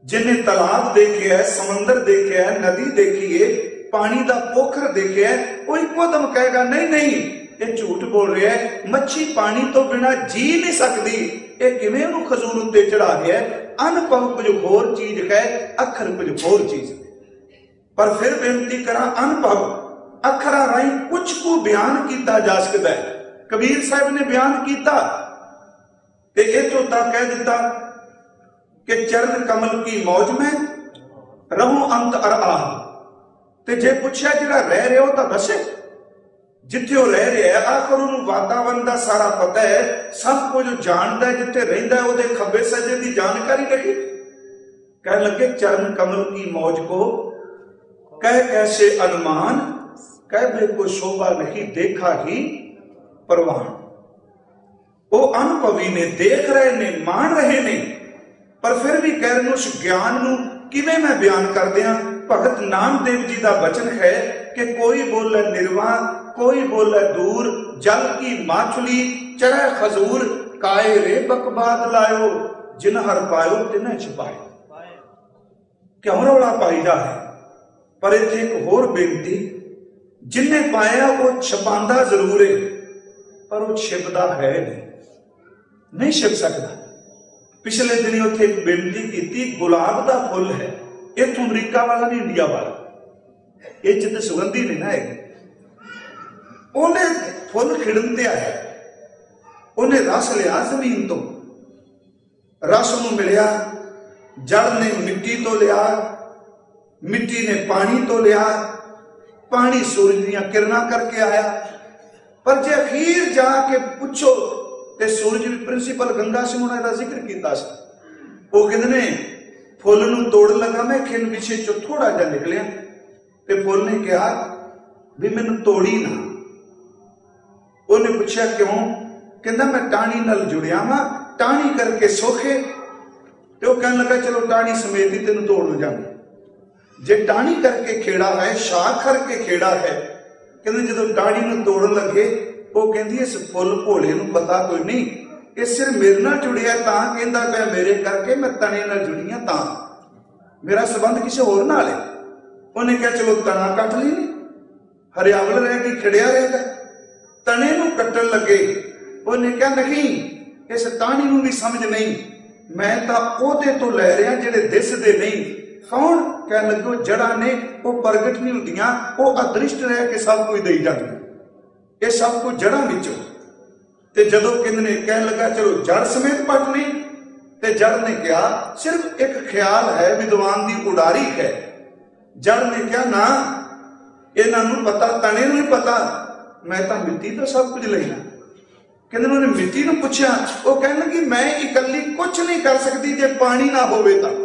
जिन्हें तालाब देखे है, समंदर देखे है, नदी देखी है, पानी का पोखर देखे है, वो एकदम कहेगा नहीं नहीं ये झूठ बोल रहा है, मच्छी पानी तो बिना जी नहीं सकती, ये किवें उहनूं खजूर उत्ते चढ़ा रहा है। अनुभव कुछ होर चीज है, अखर कुछ होर चीज। पर फिर बेनती करा, अनुभव अखरा राही कुछ को बयान किया जा सकता है। कबीर साहब ने बयान किया, इतों तक कह दिता कि चरण कमल की मौज में रहूं अंत अर आह। ते जे पूछा जिहड़ा रह रहा हो तो दसे, जिथे वो रह रहा है आखिर उन्होंने वातावरण का सारा पता है, सब कुछ जानता है, जिथे रहिंदा है उहदे खब्बे सज्जे की जानकारी रखी। कह लगे चरण कमल की मौज को कह कैसे अनुमान, कहबे को शोभा नहीं देखा ही परवान। वो अनुभवी ने, देख रहे ने, मान रहे ने, पर फिर भी कह रहे उस ज्ञान नू किवें मैं बयान कर दिया। भगत नामदेव जी का वचन है कि कोई बोले निर्वाण, कोई बोले दूर, जल की माछली चढ़े खजूर, काए रे बकबाद लायो, जिन हर पायो तिन्हें छिपाए। क्यों रौला पाई जा है, पर इत्थे एक होर बेनती, जिन्हें पाया वो छपांदा जरूर है, पर वो छिपदा है नहीं छिप सकता। पिछले दिन उत्थे एक बेनती की, गुलाब का फुल है, इथों अमरीका वाला नहीं, इंडिया वाला, ये चित सुगंधी नहीं ना है। उन्हें फुल खिड़न ते आया, उन्हें रस लिया जमीन तो, रस नूं मिलिया, जड़ ने मिट्टी तो लिया, मिट्टी ने पानी तो लिया, पानी सूरज दियां किरणा करके आया। पर जे अखीर जाके पूछो तो सूरज भी प्रिंसीपल गंगा सिंह ने दा जिक्र किया। वो कहते ने फुल नूं तोड़ लगा, मैं खिन पिछे चो थोड़ा जा निकलिया, ते फुल ने कहा भी मैनू तोड़ी ना। उन्हें पूछा क्यों? कहता मैं टाणी नाल जुड़िया वा, टाणी करके सोखे। तो कहने लगा चलो टाणी समेत ही तेन तोड़ जाऊंगा। जे टाणी करके खेड़ा है, शाख करके खेड़ा है, कहते जो टाणी नूं तोड़न लगे, वो कहती इस फुल भोले नूं पता कोई नहीं, ये सिर्फ मेरे नाल जुड़िया तां कहंदा पिया मेरे करके, मैं तने नाल जुड़ी हां तां, मेरा संबंध किसी होर नाल है। उन्हें कहा चलो तना कट ली, हरियावल रह गई, खिड़िया रहेगा। तने नूं कट्टन लगे, उन्हें कहा नहीं, इस टाणी नूं भी समझ नहीं, मैं तां ओहदे तो लै रहा जिहड़े दिसदे नहीं। कौन? कह लगो जड़ा ने, वो प्रगट नहीं होंदियां, वो अदृष्ट रह के सब कुछ दई जांदियां, ये सब कुछ जड़ा विचों। ते जदों कहंदे कहन लगा चलो जड़ समेत पटनी, ते जड़ ने कहा सिर्फ एक ख्याल है, विद्वान दी उडारी है। जड़ ने कहा ना, इन्हां नूं पता, तने नूं नहीं पता, मैं तो मिट्टी तो सब कुछ लेना। कहंदे उन्होंने मिट्टी नूं पुछया, वो कहन लगी मैं इकल्ली कुछ नहीं कर सकती जे पानी ना होवे तां।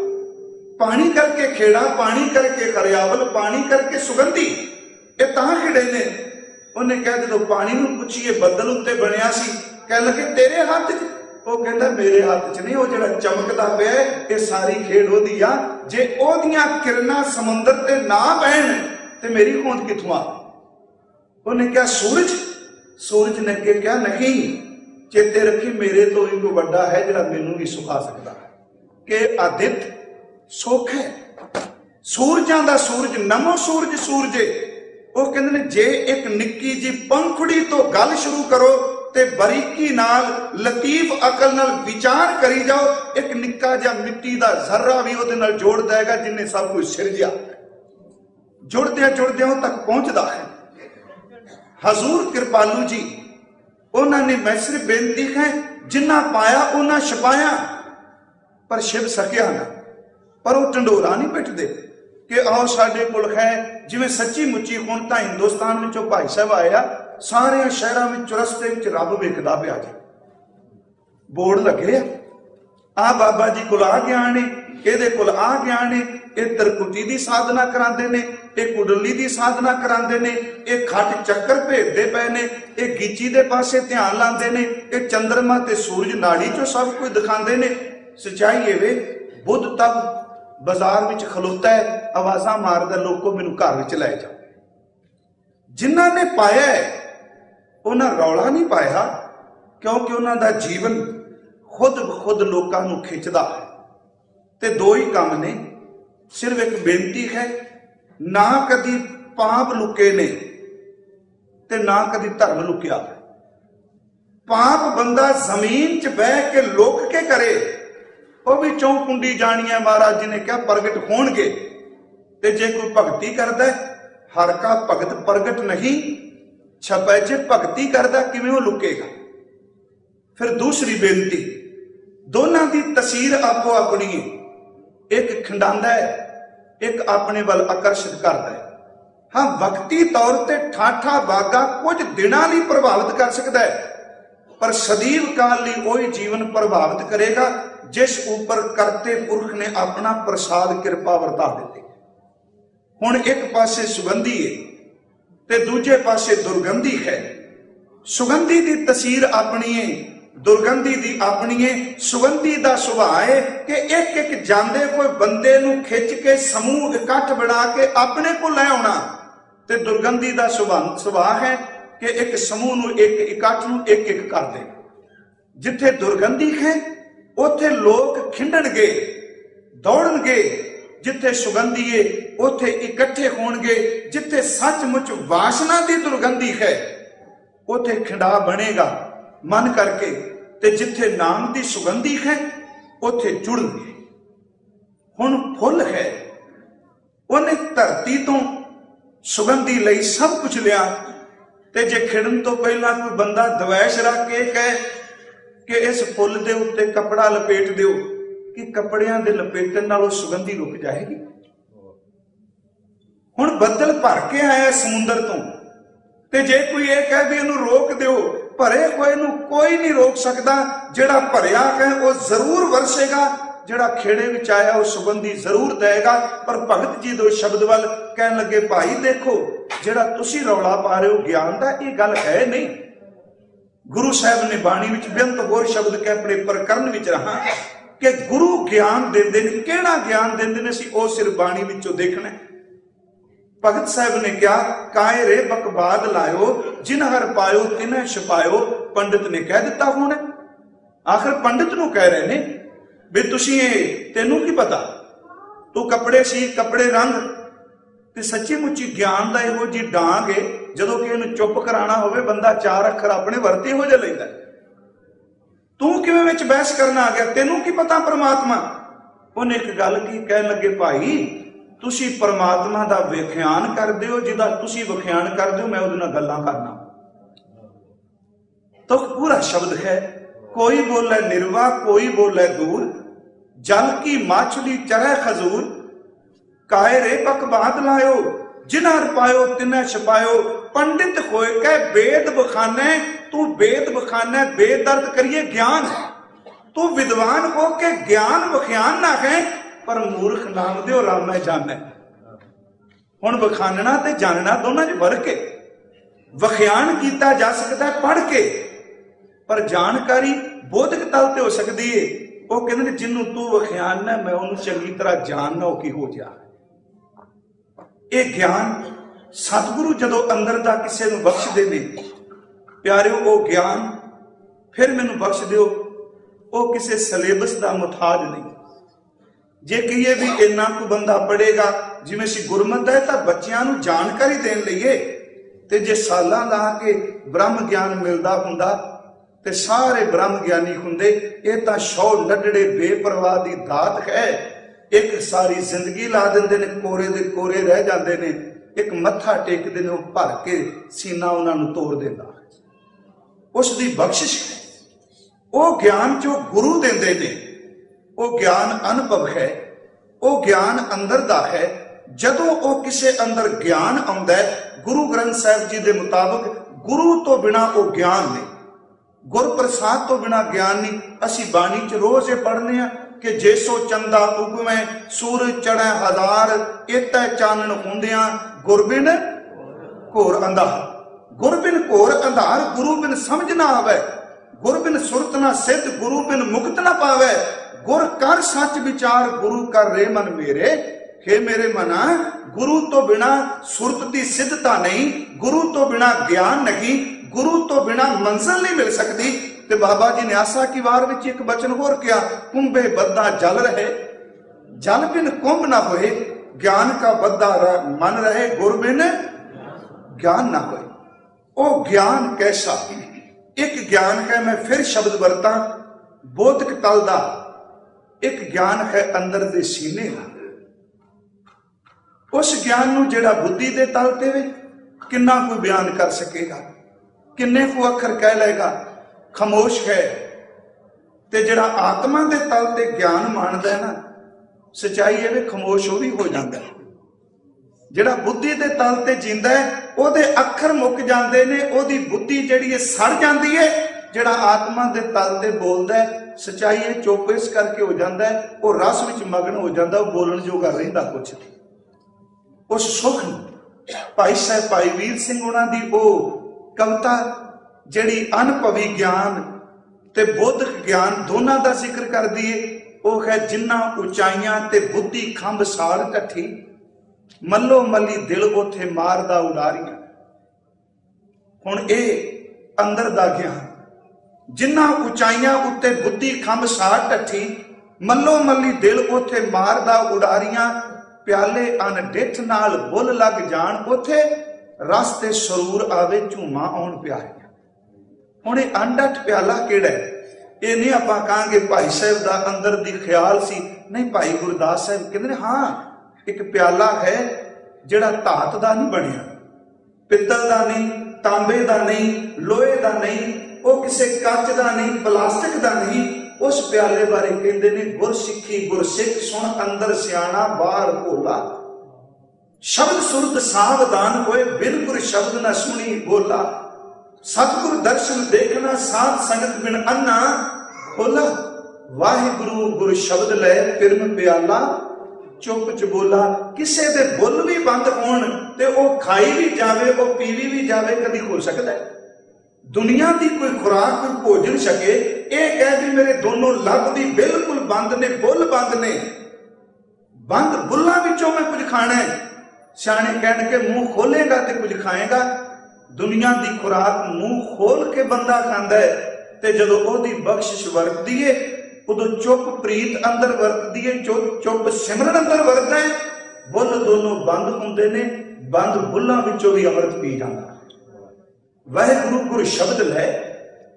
पानी करके खेड़ा, पानी करके हरियावल, पानी करके सुगंधी, ये तां खिड़े ने। उन्हें कहा जो पानी नूं पुछीए बदल उत्ते बनिया सी, कह लगे तेरे हाथ च, वो कहता मेरे हाथ च नहीं, वो जिहड़ा चमकदा पिया ये सारी खेड़ ओहदी आ, जे ओहदियां किरणां समुंदर ते ना पैण ते मेरी होंद कित्थों आ। उन्हें कहा सूरज? सूरज ने कहा नहीं, चेते रखी मेरे तो ही कोई बड़ा है जिहड़ा मैनूं भी सुखा सकता है, कि आदित्य सुख है, सूरजां दा सूरज, नमो सूरज सूरजे। वो कहते ने जे एक निक्की जी पंखुड़ी तो गल शुरू करो ते बरीकी नाल, लतीफ अकल नाल विचार करी जाओ, एक निक्का जा मिट्टी दा जर्रा भी ओहदे नाल जोड़ देगा जिन्हें सब कुछ सिरजिया। जुड़दे तक पहुंचदा है। हजूर कृपालू जी, उन्होंने मैं सिर्फ बेनती है, जिन्ना पाया उन्ना छपाया, पर शिव सकिया ना। पर वो ढंडोरा नहीं पिटदे कि आओ साडे कोल है, जिवें सच्ची मुच्ची हुण तां हिंदुस्तान विचों भाई साहब आया, सारे शहरां विच रस्ते विच रब वेखदा पिया जी, बोर्ड लगे आ बाबा जी कोल आ ज्ञान ने, इहदे कोल आ ज्ञान ने, ये तरकुटी की साधना करांदे ने, ये कुंडली की साधना करांदे ने, ये खट चक्कर भेजते पे ने, ये गिची दे पासे ध्यान लांदे ने, ये चंद्रमा ते सूरज नाड़ी चो सब कुछ दिखांदे ने। सच्चाई ये वे बुद्ध तब बाजार में खलोता है, आवाजा मारदा लोगों मैनू घर में लै जाओ। जिन्हां ने पाया है उन्हां रौला नहीं पाया, क्योंकि उन्हां दा जीवन खुद खुद लोगों नू खिंचदा है। ते दो ही काम ने, सिर्फ एक बेनती है, ना कदी पाप लुके ने ते ना कदी धर्म लुकिया। पाप बंदा जमीन च बह के लुक के करे, वह भी चौं कुंडी जानी है, महाराज जी ने क्या प्रगट होणगे। ते जे कोई भगती करता है, हर का भगत प्रगट नहीं छपै, जे भगती करता किवें वो लुकेगा। फिर दूसरी बेनती, दोनों की तसीर आपो अपनी है, एक खिंडांदा है, एक अपने वाल आकर्षित करता है। हाँ, वक्ती तौर पर ठाठा बागा कुछ दिनां लई प्रभावित कर सकता है, पर सदीव काल लई वही जीवन प्रभावित करेगा जिस ऊपर करते पुरख ने अपना प्रसाद कृपा वरता दी। हुण एक पासे सुगंधी है, ते दूजे पासे दुर्गंधी है। सुगंधी की तसीर अपनी है, दुर्गंधी दी अपनी है। सुगंधी दा सुभाव है कि एक एक जांदे कोई बंदे नूं खिच के समूह इकट्ठ बना के अपने को लै आउणा, ते दुर्गंधी दा सुभाव है कि एक समूह नूं एक इकट्ठ नूं एक एक कर दे। जिथे दुर्गंधी है उथे लोग खिंडणगे, दौड़नगे। जिथे सुगंधी है उथे इकट्ठे होणगे। जिथे सचमुच वासना की दुर्गंधी है उथे खिंडा बनेगा मन करके, ते जिथे नाम की सुगंधी है उथे जुड़नगे। हुण फुल है, उन्हें धरती तो सुगंधी लई सब कुछ लिया, ते जे खिड़न तो पहला कोई बंदा द्वैश रख के कहे कि इस फुल दे उत्ते कपड़ा लपेट दिओ, कि कपड़ियां दे लपेटन नालों सुगंधी रुक जाएगी। हुण बदल भर के आया समुंदर तो, ते जे कोई ये कहे भी इहनूं रोक दिओ, भरे कोई नूं कोई नहीं रोक सकता। जिहड़ा भरिया है वो जरूर वरसेगा, जिहड़ा खेड़े विच आया वो सुगंधी जरूर देगा। पर भगत जी दो शब्द वल कहन लगे, भाई देखो जिहड़ा तुसीं रौला पा रहे हो ज्ञान दा, ये गल है नहीं। गुरु साहब ने बाणी विच बेअंत होर शब्द कह अपने प्रकरण विच रहा कि गुरु ज्ञान देंदे ने, किहड़ा ज्ञान देंदे ने असीं ओ सिर बाणी विचों देखना। भगत साहब ने कहा, काए रे बकबाद लायो, जिन हर पायो तिन्हें छुपायो। पंडित ने कह दिता होना, आखिर पंडित नूं कह रहे ने भी तुसीं तेनू की पता, तू कपड़े सी कपड़े रंग, ते सच्ची मुच्ची ज्ञान दा इहो जी डांग है, जदों कि इहनूं चुप कराना होवे बंदा चार अखर अपने वरते हो जा लैंदा। तू किवें विच बहस करना आ गया, तेनू की पता परमात्मा। उन्हें एक गल की कहन लगे, भाई तुसी परमात्मा दा विख्यान करदे हो, जिहदा तुसी विख्यान करदे हो मैं उहदे नाल गल्लां करना। तो पूरा शब्द है, कोई बोले निर्वा कोई बोले दूर, जल की माछली चरे खजूर। काए रे बकबाद लायो, जिन्हर पायो तिन्हें छपायो। पंडित होए के वेद बखाने, तू वेद बखाने बेदर्द करिए ज्ञान। तू विद्वान हो के ज्ञान बख्यान ना है, पर मूर्ख नाम दे राम में जाने। हुण बखानना ते जानना दोनों च फर्क है। वख्यान किया जा सकता है पढ़ के, पर जानकारी बोधक तल ते हो सकती है। वो कहते हैं जिन्हों तू वख्यान है मैं उन्होंने चंगी तरह जानना हो कि हो जा। ये ज्ञान सतगुरु जदों अंदर दा किसी नूं बख्शदे ने, प्यारिओ वो ज्ञान फिर मैनूं बख्श दिओ, वो किसी सिलेबस का मुताज नहीं। जे कहिए भी इन्ना को बंदा पढ़ेगा, जिवें असीं गुरमत है तो बच्चों नूं जानकारी देण लईए, ते जे सालां ला के ब्रह्म ज्ञान मिलदा हुंदा ते सारे ब्रह्म ज्ञानी हुंदे। ये तां शौ लडड़े बेपरवाह दी दात है। एक सारी जिंदगी ला दिंदे ने, कोरे दे कोरे रह जांदे ने, एक मत्था टेकदे ने, भर के सीना उन्हां नूं तोड़ दिंदा। उसदी बख्शिश है। वो ज्ञान जो गुरु देंदे ने, वो ज्ञान अनुभव है, वो ज्ञान अंदर दा है। जदों वो किसी अंदर ज्ञान आउंदा है, गुरु ग्रंथ साहिब जी दे मुताबिक गुरु तो बिना वो ज्ञान नहीं, गुर प्रसाद तो बिना ज्ञान नहीं। असी बाणी च रोज ये पढ़ने हैं कि जैसो चंदा उगवे सूरज चढ़े हजार, इतै चानन हुंदियां गुरबिन घोर अंधार। गुरबिन घोर अंधार, गुरु बिन समझ ना आवे, गुर बिन सुरत ना सिद्ध, गुरु बिन मुक्त ना पावे। गुर कर सच विचार, गुरु कर रे मन मेरे। हे मेरे मना, गुरु तो बिना सुरत की सिद्धता नहीं, गुरु तो बिना ज्ञान नहीं, गुरु तो बिना मंजिल नहीं मिल सकती। ते बाबा जी ने आसा की वार विच एक बचन होर किया, कुंभे बद्दा जल रहे, जल बिन कुंभ ना होए, ज्ञान का बद्दा मन रहे, गुर बिन ज्ञान ना होए। ओ ज्ञान कैसा एक ज्ञान है, मैं फिर शब्द वरता, बोधक तल दा एक ज्ञान है अंदर दे सीने का। उस ज्ञान नूं जिहड़ा बुद्धि दे तल ते वे किन्ना कोई बयान कर सकेगा, किन्ने को अखर कह लेगा, खामोश है। ते जिहड़ा आत्मा दे तल ते ज्ञान मानदा है ना, सच्चाई है वे खामोश वो भी हो जाता है। जिहड़ा बुद्धि दे तल ते जींदा है ओहदे अखर मुक जांदे ने, ओहदी बुद्धि जिहड़ी है सड़ जांदी है। जिहड़ा आत्मा दे तल ते बोलदा है, सच्चाई है चुप इस करके हो जाता है, वो रस विच मगन हो जाता, वो बोलण जोगा रहिंदा कुछ नहीं। उस सुख भाई साहब भाई वीर सिंह उन्हां दी वो कविता जिहड़ी अनुभवी ज्ञान ते बोधक ज्ञान दोनों का जिक्र कर दिए, वो है जिन्ना उचाइयां ते बुद्धि खंभ साल ढठी, मल्लो मल्ली दिल उथे मारदा उडारियां। हुण ये अंदर दा ज्ञान, जिन्ना उचाइयां उत्ते बुद्धि खंभ साल ढठी, मल्लो मल्ली दिल उथे मारदा उडारियां, प्याले अन डिठ नाल बुल लग जान उथे, रस्ते सरूर आवे झूमा आउण प्यारियां। हुण ये अनडठ प्याला किहड़ा है? ये नहीं आपां कहांगे भाई साहब दा अंदर दी ख्याल सी, नहीं भाई गुरदास साहब कहंदे ने हाँ एक प्याला है जिहड़ा धात दा नहीं बनिया, पित्तल दा नहीं, तांबे दा नहीं, लोहे दा नहीं, वो किसी कच दा नहीं, प्लास्टिक दा नहीं। उस प्याले बारे कहंदे ने गुर सिੱਖੀ गुरसिख सुन अंदर सियाणा बाहर भोला, शब्द सुरत सावधान होए बिल्कुल शब्द न सुनी बोला, सतगुर दर्शन देखना साध संगत बिन अन्ना खोला, वाहिगुरु गुरु शब्द ले फिरम प्याला चुप च बोला। किसे दे बुल भी बंद होण ते ओ खाई भी जावे, ओ पीवी भी जावे, कदी हो सकता है? दुनिया की कोई खुराक कोई भोजन छके, ये कह भी मेरे दोनों लब भी बिल्कुल बंद ने, बुल बंद ने, बंद बुल्लां विचों मैं कुछ खाना है। सियाणे कहण के मुंह खोलेगा तो कुछ खाएगा। दुनिया की खुराक मुंह खोल के बंदा खांदा है, ते जदों ओदी बख्शिश वरतदी है उदों चुप प्रीत अंदर वरतदी है, चुप सिमरन अंदर वरतदा है। बुल दोनों बंद हुंदे ने, बंद बुल्लां विचों भी अमृत पी जांदा। वाहिगुरु गुरु शब्द लै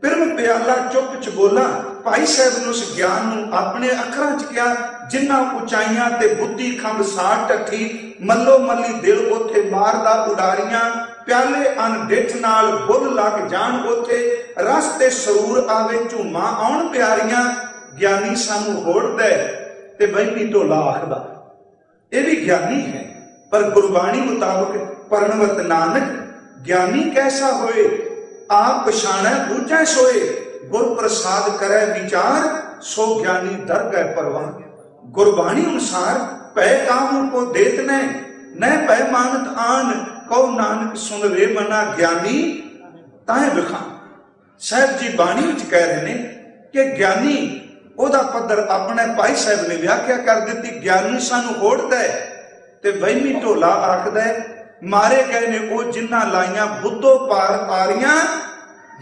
पिरम प्याला चुप च बोला। भाई साहब ने उस ज्ञान नूं अपने अखरां च कहा, जिन्ना उचाइयां ते बुद्धि खंभ साठ ढठी, मल्लो मल्ली दिल उथे मारदा उडारियां, प्याले अन डिठ नाल बुल लग जान उथे, रस्ते सरूर आवे झूमा आउण प्यारियां। ज्ञानी सानू होड़दा ते वहमी ढोला आखदा, ये भी ज्ञानी है, पर गुरबाणी मुताबक परणवत नानक ज्ञानी कैसा होए, आप पछाणै बूझै सोए, गुर प्रसाद करे विचार, सो ज्ञानी दरगह परवान। गुरबाणी अनुसार पै काहू को देत न पै मानत आन, कहो नानक सुन रे मना ज्ञानी ताए विखान। साहब जी बाणी विच कह रहे ने कि ज्ञानी ओदा पद्धर अपने भाई साहब ने व्याख्या कर दी। ज्ञानी सानू होड़दा है ते वहमी ढोला आखदा है, मारे गए ने वो जिन्ना लाइया बुद्धो पार पारियां,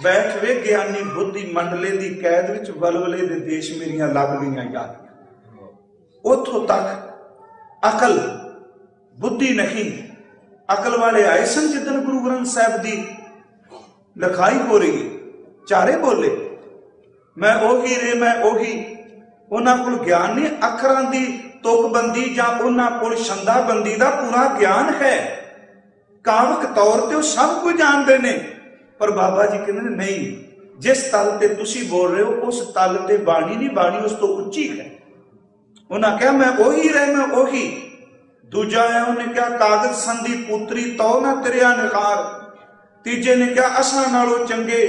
बैठ वे ज्ञानी बुद्धि मंडले दी कैद विच, वलवले दे देश मेरियां लग गईयां याद। उथों तक अकल बुद्धि नहीं, अकल वाले आए सन जिदन गुरु ग्रंथ साहब दी लिखाई हो रही है, चारे बोले मैं ओही रे मैं ओही। उन्हां कोल ज्ञान नहीं, अखरां दी तुकबंदी जां उन्हां कोल छंदाबंदी दा पूरा ज्ञान है। कावक तौर ते सब कुछ जानते ने, पर बाबा जी कहते नहीं, जिस तल ते तुसी बोल रहे हो उस तल ते बाणी नहीं, बाणी उस तो उच्ची है। उन्हें कहा मैं ओही रह मैं ओही। दूजा है उन्हें क्या कागज संधि पुत्री तो ना तिरिया निखार। तीजे ने क्या असा नालों चंगे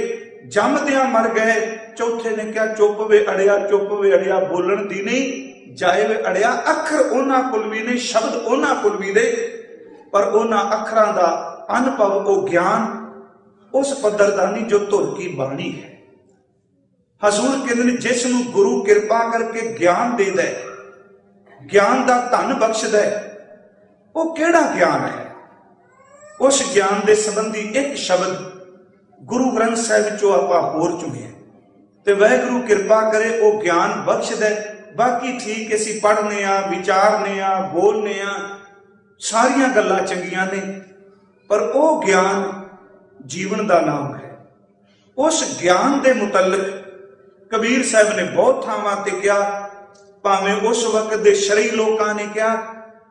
जमदिया मर गए। चौथे ने क्या चुप वे अड़िया बोलन दी नहीं जाए वे अड़िया। अखर उन्हां कोल भी ने, शब्द उन्हां कोल भी ने, पर उन्हां अखरां दा अनुभव वो ज्ञान उस पद्धर दा नहीं जो धुर की बाणी है। हजूर कहते हैं जिसनूं गुरु किरपा करके ज्ञान दे दे, ज्ञान दा धन बख्शदा है, वो केड़ा ज्ञान है? उस ज्ञान दे संबंधी एक शब्द गुरु ग्रंथ साहिब चो आपां होर चुनिया ते वाहिगुरू किरपा करे वो ज्ञान बख्शदा है। बाकी ठीक असीं पढ़ने आ, विचारने आ, बोलने आ, सारियां गल्लां चंगियां ने, पर वो ज्ञान जीवन दा नाम है। उस ज्ञान दे मुतल्लिक कबीर साहब ने बहुत थावां ते कहा, भावें उस वक्त दे शरई लोकां ने कहा,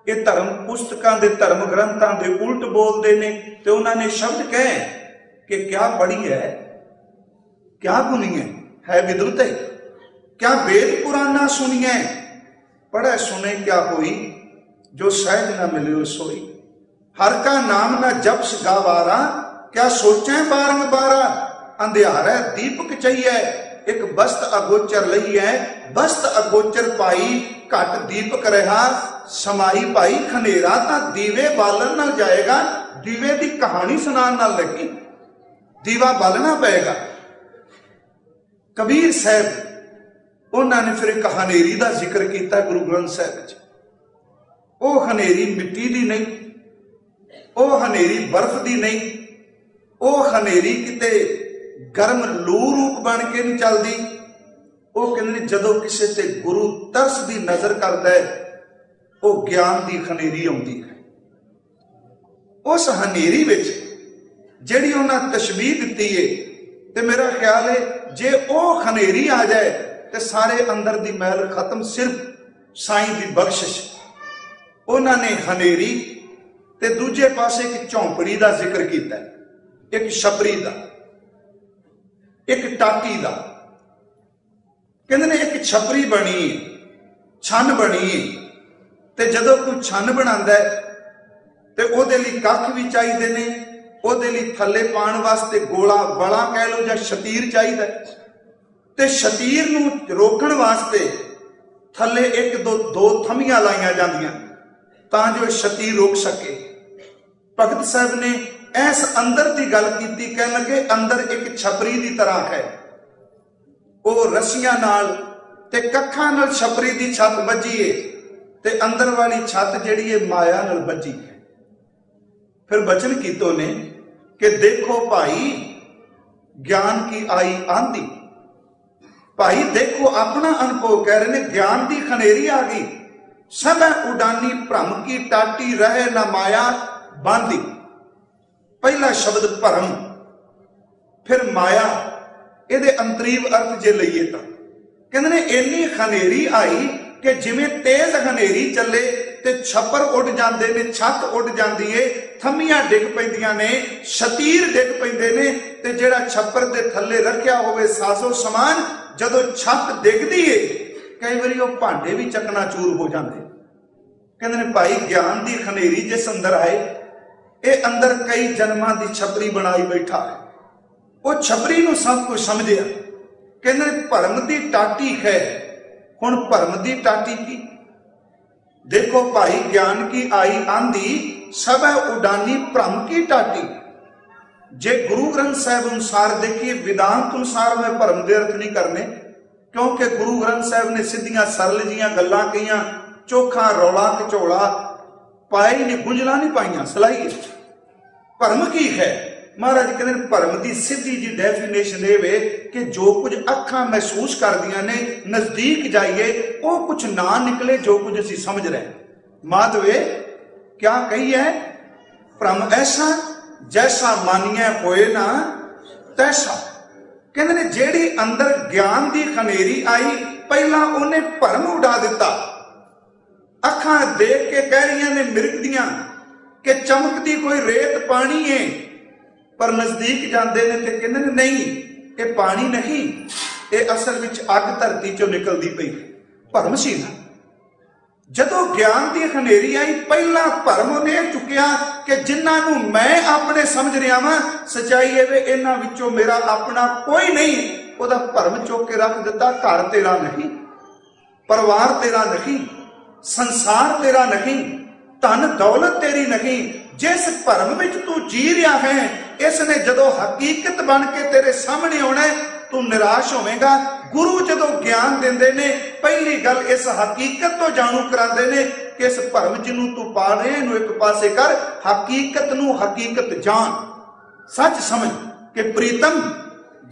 ये धर्म पुस्तकां दे धर्म ग्रंथां दे उल्ट बोलते ने, ते उन्होंने शब्द कहे कि क्या पढ़ी है, क्या गुनी है विद्रुत है, क्या वेद पुराना सुनिए, पढ़े सुने क्या होई, जो सहज न मिले सोई। हर का नाम न जपस गावारा, क्या सोचे बारंबारा। अंधियारा दीपक चाहिए, एक बस्त अगोचर लई है, बस्त अगोचर पाई, घट दीपक रहा समाई पाई। खनेरा ता दीवे बालन न जाएगा, ਦੀਵੇ ਦੀ ਕਹਾਣੀ ਸੁਣਾਉਣ ਨਾਲ ਲੱਗੀ। ਦੀਵਾ ਬਾਲਣਾ ਪਏਗਾ। ਕਬੀਰ ਸਾਹਿਬ ਉਹਨਾਂ ਨੇ ਫਿਰ ਇੱਕ ਹਨੇਰੀ ਦਾ ਜ਼ਿਕਰ ਕੀਤਾ ਗੁਰੂ ਗ੍ਰੰਥ ਸਾਹਿਬ ਵਿੱਚ। ਉਹ ਹਨੇਰੀ ਮਿੱਟੀ ਦੀ ਨਹੀਂ, ਉਹ ਹਨੇਰੀ ਬਰਫ਼ ਦੀ ਨਹੀਂ, ਉਹ ਹਨੇਰੀ ਕਿਤੇ ਗਰਮ ਲੂ ਰੂਪ ਬਣ ਕੇ ਨਹੀਂ ਚੱਲਦੀ। ਉਹ ਕਹਿੰਦੇ ਨੇ ਜਦੋਂ ਕਿਸੇ ਤੇ ਗੁਰੂ ਤਰਸ ਦੀ ਨਜ਼ਰ ਕਰਦਾ ਹੈ, ਉਹ ਗਿਆਨ ਦੀ ਹਨੇਰੀ ਆਉਂਦੀ ਹੈ। ਉਸ ਹਨੇਰੀ ਵਿੱਚ ਜਿਹੜੀ ਉਹਨਾਂ ਤਸ਼ਬੀਹ ਦਿੱਤੀ ਹੈ, ਤੇ ਮੇਰਾ ਖਿਆਲ ਹੈ ਜੇ ਉਹ ਹਨੇਰੀ ਆ ਜਾਏ ਤੇ ਸਾਰੇ ਅੰਦਰ ਦੀ ਮੈਲ ਖਤਮ। ਸਿਰਫ ਸਾਈਂ ਦੀ ਬਖਸ਼ਿਸ਼। ਉਹਨਾਂ ਨੇ ਹਨੇਰੀ ਤੇ ਦੂਜੇ ਪਾਸੇ ਇੱਕ ਝੌਂਪੜੀ ਦਾ ਜ਼ਿਕਰ ਕੀਤਾ, ਇੱਕ ਛਪਰੀ ਦਾ, ਇੱਕ ਟਾਟੀ ਦਾ। ਕਹਿੰਦੇ ਨੇ ਇੱਕ ਛਪਰੀ ਬਣੀ, ਛੰਨ ਬਣੀ, ਤੇ ਜਦੋਂ ਕੋਈ ਛੰਨ ਬਣਾਉਂਦਾ ਤੇ ਉਹਦੇ ਲਈ ਕੱਖ ਵੀ ਚਾਹੀਦੇ ਨੇ, ਉਹਦੇ ਲਈ ਥੱਲੇ ਪਾਉਣ ਵਾਸਤੇ ਗੋਲਾ ਬਲਾ ਕਹਿ ਲਓ ਜਾਂ ਸ਼ਤੀਰ ਚਾਹੀਦਾ, ਤੇ ਸ਼ਤੀਰ ਨੂੰ ਰੋਕਣ ਵਾਸਤੇ ਥੱਲੇ ਇੱਕ ਦੋ ਥੰਮੀਆਂ ਲਾਈਆਂ ਜਾਂਦੀਆਂ ਤਾਂ ਜੋ ਸ਼ਤੀਰ ਰੋਕ ਸਕੇ। ਭਗਤ ਸਾਹਿਬ ਨੇ ਇਸ ਅੰਦਰ ਦੀ ਗੱਲ ਕੀਤੀ, ਕਹਿਣ ਲੱਗੇ ਅੰਦਰ ਇੱਕ ਛਪਰੀ ਦੀ ਤਰ੍ਹਾਂ ਹੈ। ਉਹ ਰੱਸੀਆਂ ਨਾਲ ਤੇ ਕੱਖਾਂ ਨਾਲ ਛਪਰੀ ਦੀ ਛੱਤ ਵੱਜੀ ਏ, ਤੇ ਅੰਦਰ ਵਾਲੀ ਛੱਤ ਜਿਹੜੀ ਹੈ ਮਾਇਆ ਨਾਲ ਵੱਜੀ ਹੈ। ਫਿਰ ਬਚਨ ਕੀਤੋ ਨੇ कि देखो भाई ज्ञान की आई आंधी। भाई देखो अपना अनुभव कह रहे ने, ज्ञान की खनेरी आ गई। सब उडानी भ्रम की टाटी रहे न माया बांधी। पहला शब्द भरम, फिर माया। ये अंतरीव अर्थ जे लईए तो कहते ने इन्नी खनेरी आई कि जिवें तेज खनेरी चले ते छप्पर उड़ जाते ने, छत उड़ जाती है, थम्मियां डिग पैंदियां ने, शतीर डिग पैंदे ने, ते जेड़ा छप्पर दे थल्ले रखिया होवे साजो समान जदों छत डिगदी है कई बारी वो भांडे भी चकनाचूर हो जाते। कहते ने भाई ज्ञान की खनेरी जिस अंदर आए, ये अंदर कई जन्मां की छपरी बनाई बैठा है। वो छपरी नूं सब कुछ समझिया। कहते ने भरम की टाटी है। हुण भरम की टाटी की देखो भाई ज्ञान की आई आंधी, सब उडानी भ्रम की टाटी। जे गुरु ग्रंथ साहब अनुसार देखिए, वेदांत अनुसार मैं भरम दे अर्थ नहीं करने, क्योंकि गुरु ग्रंथ साहब ने सीधियां सरल जियां गल्लां कहियां, चोखा रौला घचोला पाई नहीं, गुंजला नहीं पाइयां सलाई। भरम की है? महाराज कहते भरम की सीधी जी डेफिनेशन ये कि जो कुछ अखां महसूस करदियां ने, नजदीक जाइए वो कुछ ना निकले जो कुछ असीं समझ रहे। माधवे क्या कही है? भ्रम ऐसा जैसा मानिए होए ना तैसा। कहते ने जेड़ी अंदर ज्ञान की खनेरी आई, पहला उन्हें भरम उड़ा दिता। अखां देख के कह रही ने मिरकदियां कि चमकती कोई रेत पानी है, पर नजदीक जाते हैं तो कहते हैं नहीं ये पानी नहीं, ये असल में अग धरती चो निकलती पई। भरम सी ना। जदों ज्ञान की खनेरी आई, पहला भरम उन्हें चुकिया कि जिन्होंने मैं अपने समझ रहा वां, सच्चाई है इन्हां विचों मेरा अपना कोई नहीं। वह भरम चुक के रख दिता। घर तेरा नहीं, परिवार तेरा नहीं, संसार तेरा नहीं, धन दौलत तेरी नहीं। जिस भरम में तू जी रहा है, इसने जदों हकीकत बन के तेरे सामने आना तू निराश होवेगा। गुरु जदों ज्ञान देंदे ने, पहली गल इस हकीकत तो जाणू करांदे ने कि इस भरम जिन्हों तू पा रहे इहनूं एक पासे कर, हकीकत नूं हकीकत जान, सच समझ कि प्रीतम